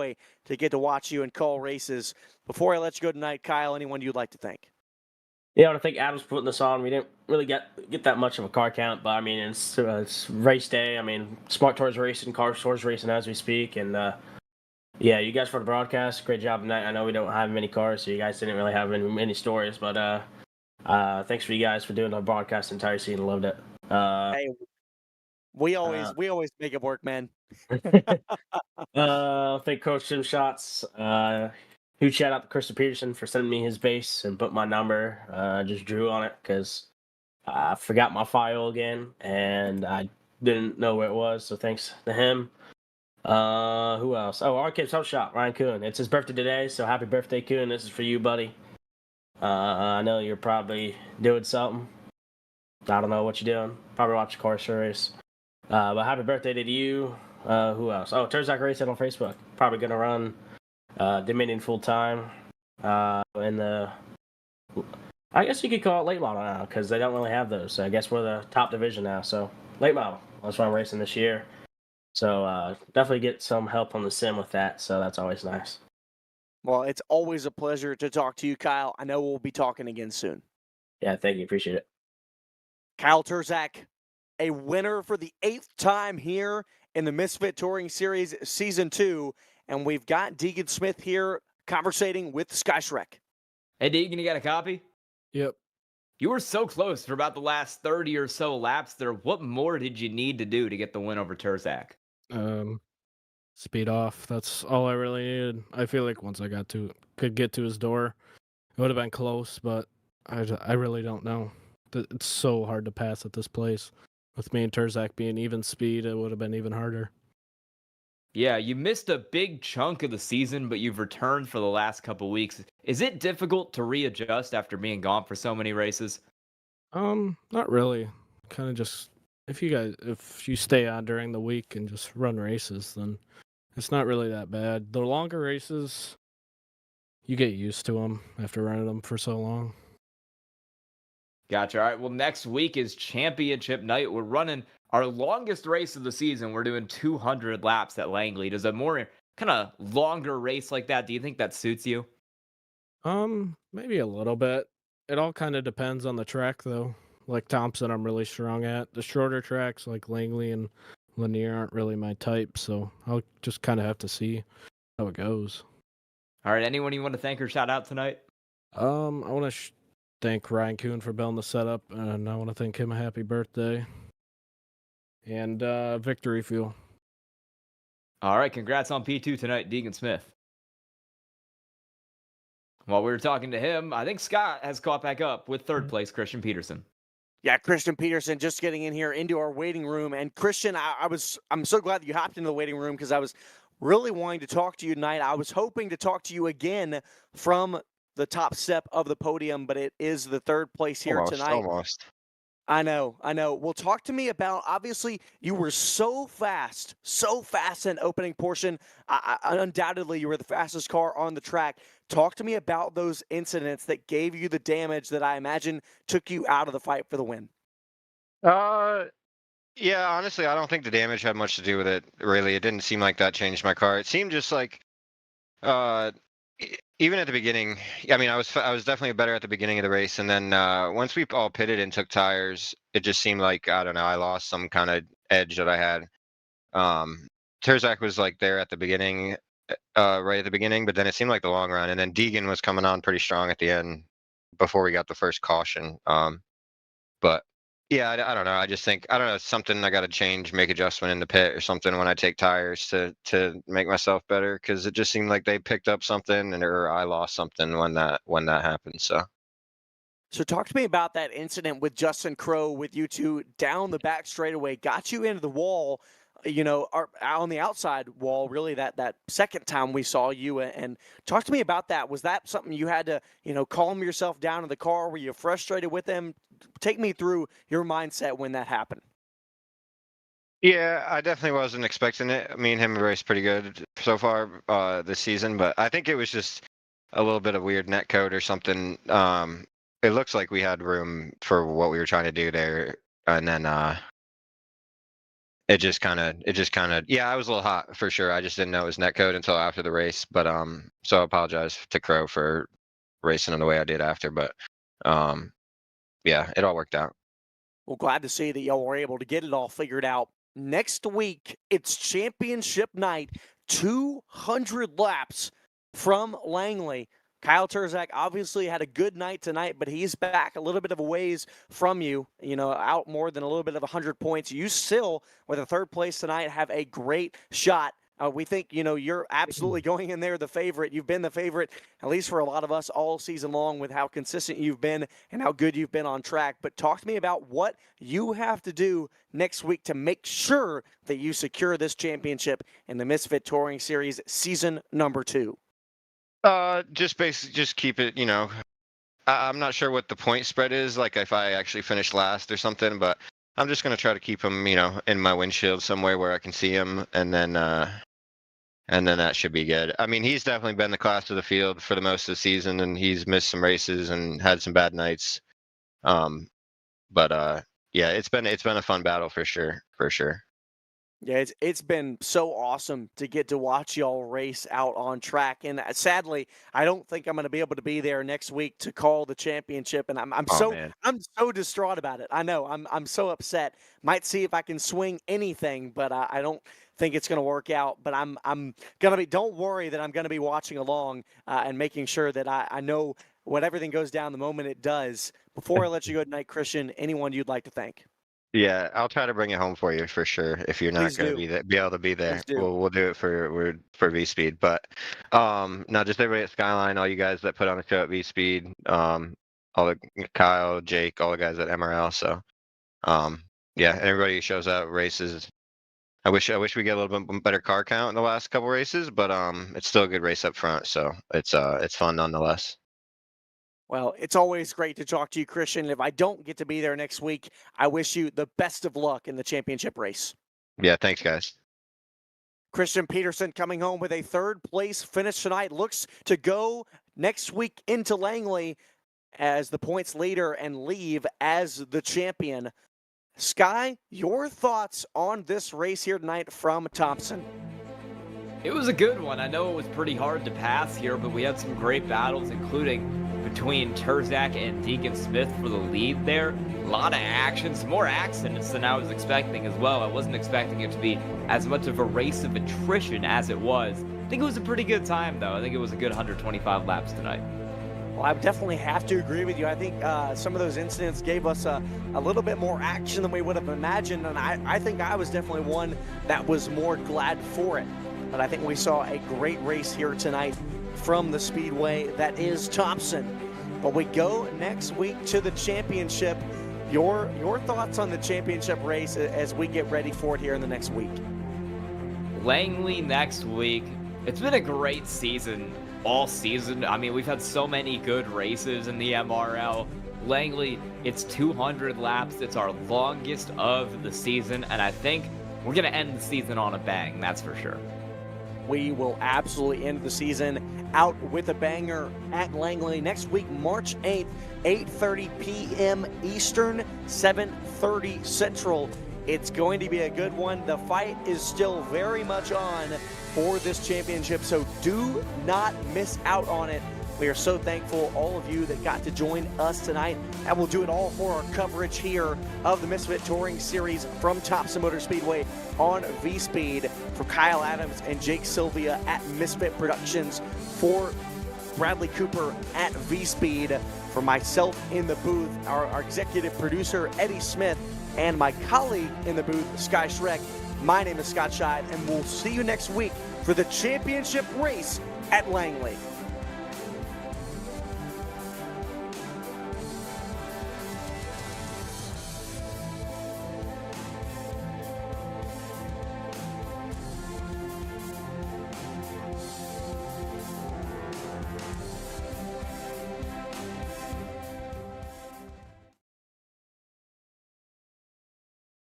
B: to get to watch you and call races. Before I let you go tonight, Kyle, anyone you'd like to thank?
C: Yeah, I want to thank Adams for putting this on. We didn't really get that much of a car count, but I mean, it's race day. I mean, Smart Tours racing, Car Tours racing as we speak, and yeah, you guys for the broadcast, great job tonight. I know we don't have many cars, so you guys didn't really have many stories, but thanks for you guys for doing the broadcast the entire season. Loved it.
B: Hey, we always
C: Uh,
B: we always make it work, man.
C: thank Coach Tim Shots. Huge shout out to Christian Peterson for sending me his base and put my number. Just drew on it because I forgot my file again and I didn't know where it was. So thanks to him. Who else? Oh, Arcade's Health Shop, Ryan Kuhn. It's his birthday today, so happy birthday, Kuhn. This is for you, buddy. I know you're probably doing something. I don't know what you're doing. Probably watch a car race. But happy birthday to you. Who else? Oh, Terzak Racing on Facebook. Probably gonna run Dominion full time. In the, I guess you could call it late model now because they don't really have those. So I guess we're the top division now. So late model. That's why I'm racing this year. So definitely get some help on the sim with that. So that's always nice.
B: Well, it's always a pleasure to talk to you, Kyle. I know we'll be talking again soon.
C: Yeah, thank you. Appreciate it.
B: Kyle Terzak, a winner for the 8th time here in the Misfit Touring Series Season 2. And we've got Deegan Smith here conversating with Sky Shrek.
A: Hey, Deegan, you got a copy?
D: Yep.
A: You were so close for about the last 30 or so laps there. What more did you need to do to get the win over Terzak?
D: Speed off. That's all I really needed. I feel like once I could get to his door, it would have been close, but I really don't know. It's so hard to pass at this place. With me and Terzak being even speed, it would have been even harder.
A: Yeah, you missed a big chunk of the season, but you've returned for the last couple weeks. Is it difficult to readjust after being gone for so many races?
D: Not really. Kind of just if you stay on during the week and just run races, then it's not really that bad. The longer races, you get used to them after running them for so long.
A: Gotcha. All right. Well, next week is championship night. We're running our longest race of the season. We're doing 200 laps at Langley. Does a more kind of longer race like that, do you think that suits you?
D: Maybe a little bit. It all kind of depends on the track, though. Like Thompson, I'm really strong at. The shorter tracks like Langley and Lanier aren't really my type, so I'll just kind of have to see how it goes.
A: All right. Anyone you want to thank or shout out tonight?
D: I want to thank Ryan Kuhn for building the setup, and I want to thank him a happy birthday. And victory fuel.
A: All right. Congrats on P2 tonight, Deegan Smith. While we were talking to him, I think Scott has caught back up with third place Christian Peterson.
B: Yeah, Christian Peterson just getting in here into our waiting room. And Christian, I'm so glad that you hopped into the waiting room because I was really wanting to talk to you tonight. I was hoping to talk to you again from the top step of the podium, but it is the third place here tonight.
E: Almost.
B: I know. Well, talk to me about, obviously, you were so fast in opening portion. Undoubtedly, you were the fastest car on the track. Talk to me about those incidents that gave you the damage that I imagine took you out of the fight for the win.
E: Yeah, honestly, I don't think the damage had much to do with it, really. It didn't seem like that changed my car. It seemed just like, even at the beginning, I mean, I was definitely better at the beginning of the race, and then once we all pitted and took tires, it just seemed like, I don't know, I lost some kind of edge that I had. Terzak was like there at the beginning, right at the beginning, but then it seemed like the long run, and then Deegan was coming on pretty strong at the end before we got the first caution. But yeah, I don't know. I just think, I don't know, it's something I got to change, make adjustment in the pit or something when I take tires to make myself better, because it just seemed like they picked up something or I lost something when that happened. So
B: So talk to me about that incident with Justin Crowe, with you two down the back straightaway, got you into the wall, or on the outside wall, really, that second time we saw you. And talk to me about that. Was that something you had to, calm yourself down in the car? Were you frustrated with them? Take me through your mindset when that happened.
E: Yeah, I definitely wasn't expecting it. Me and him have raced pretty good so far this season, but I think it was just a little bit of weird net code or something. It looks like we had room for what we were trying to do there, and then it just kind of yeah, I was a little hot for sure. I just didn't know it was net code until after the race, but so I apologize to Crow for racing in the way I did after, but um, yeah, it all worked out.
B: Well, glad to see that y'all were able to get it all figured out. Next week, it's championship night, 200 laps from Langley. Kyle Turzak obviously had a good night tonight, but he's back a little bit of a ways from you, out more than a little bit of 100 points. You still, with a third place tonight, have a great shot. We think, you're absolutely going in there the favorite. You've been the favorite, at least for a lot of us, all season long with how consistent you've been and how good you've been on track. But talk to me about what you have to do next week to make sure that you secure this championship in the Misfit Touring Series season number 2.
E: Just basically just keep it, I'm not sure what the point spread is, like if I actually finish last or something, but I'm just gonna try to keep him, in my windshield somewhere where I can see him, and then that should be good. I mean, he's definitely been the class of the field for the most of the season, and he's missed some races and had some bad nights. But yeah, it's been a fun battle for sure, for sure.
B: Yeah, it's been so awesome to get to watch y'all race out on track, and sadly, I don't think I'm going to be able to be there next week to call the championship, and I'm
E: Oh
B: so
E: man.
B: I'm so distraught about it. I know I'm so upset. Might see if I can swing anything, but I don't think it's going to work out. But I'm gonna be. Don't worry that I'm going to be watching along and making sure that I know what everything goes down the moment it does. Before I let you go tonight, Christian, anyone you'd like to thank?
E: Yeah, I'll try to bring it home for you for sure. If you're not
B: Please
E: gonna
B: do.
E: be able to be there,
B: Please do.
E: we'll do it for V Speed. But no, just everybody at Skyline, all you guys that put on the show at V Speed, all the Kyle, Jake, all the guys at MRL. So yeah, everybody who shows up, races. I wish we get a little bit better car count in the last couple races, but it's still a good race up front, so it's fun nonetheless.
B: Well, it's always great to talk to you, Christian. If I don't get to be there next week, I wish you the best of luck in the championship race.
E: Yeah, thanks guys.
B: Christian Peterson coming home with a third place finish tonight. Looks to go next week into Langley as the points leader and leave as the champion. Sky, your thoughts on this race here tonight from Thompson?
A: It was a good one. I know it was pretty hard to pass here, but we had some great battles, including between Turzak and Deacon Smith for the lead there. A lot of action, some more accidents than I was expecting as well. I wasn't expecting it to be as much of a race of attrition as it was. I think it was a pretty good time, though. I think it was a good 125 laps tonight.
B: Well, I definitely have to agree with you. I think some of those incidents gave us a little bit more action than we would have imagined, and I think I was definitely one that was more glad for it. But I think we saw a great race here tonight from the speedway that is Thompson. But we go next week to the championship. Your thoughts on the championship race as we get ready for it here in the next week?
A: Langley next week. It's been a great season all season. I mean, we've had so many good races in the MRL. Langley, it's 200 laps. It's our longest of the season, and I think we're going to end the season on a bang, that's for sure.
B: We will absolutely end the season out with a banger at Langley next week, March 8th, 8:30 p.m. Eastern, 7:30 Central. It's going to be a good one. The fight is still very much on for this championship, so do not miss out on it. We are so thankful, all of you that got to join us tonight, and we'll do it all for our coverage here of the Misfit Touring Series from Thompson Motor Speedway on V-Speed. For Kyle Adams and Jake Sylvia at Misfit Productions, for Bradley Cooper at V-Speed, for myself in the booth, our executive producer, Eddie Smith, and my colleague in the booth, Sky Schreck. My name is Scott Scheid, and we'll see you next week for the championship race at Langley.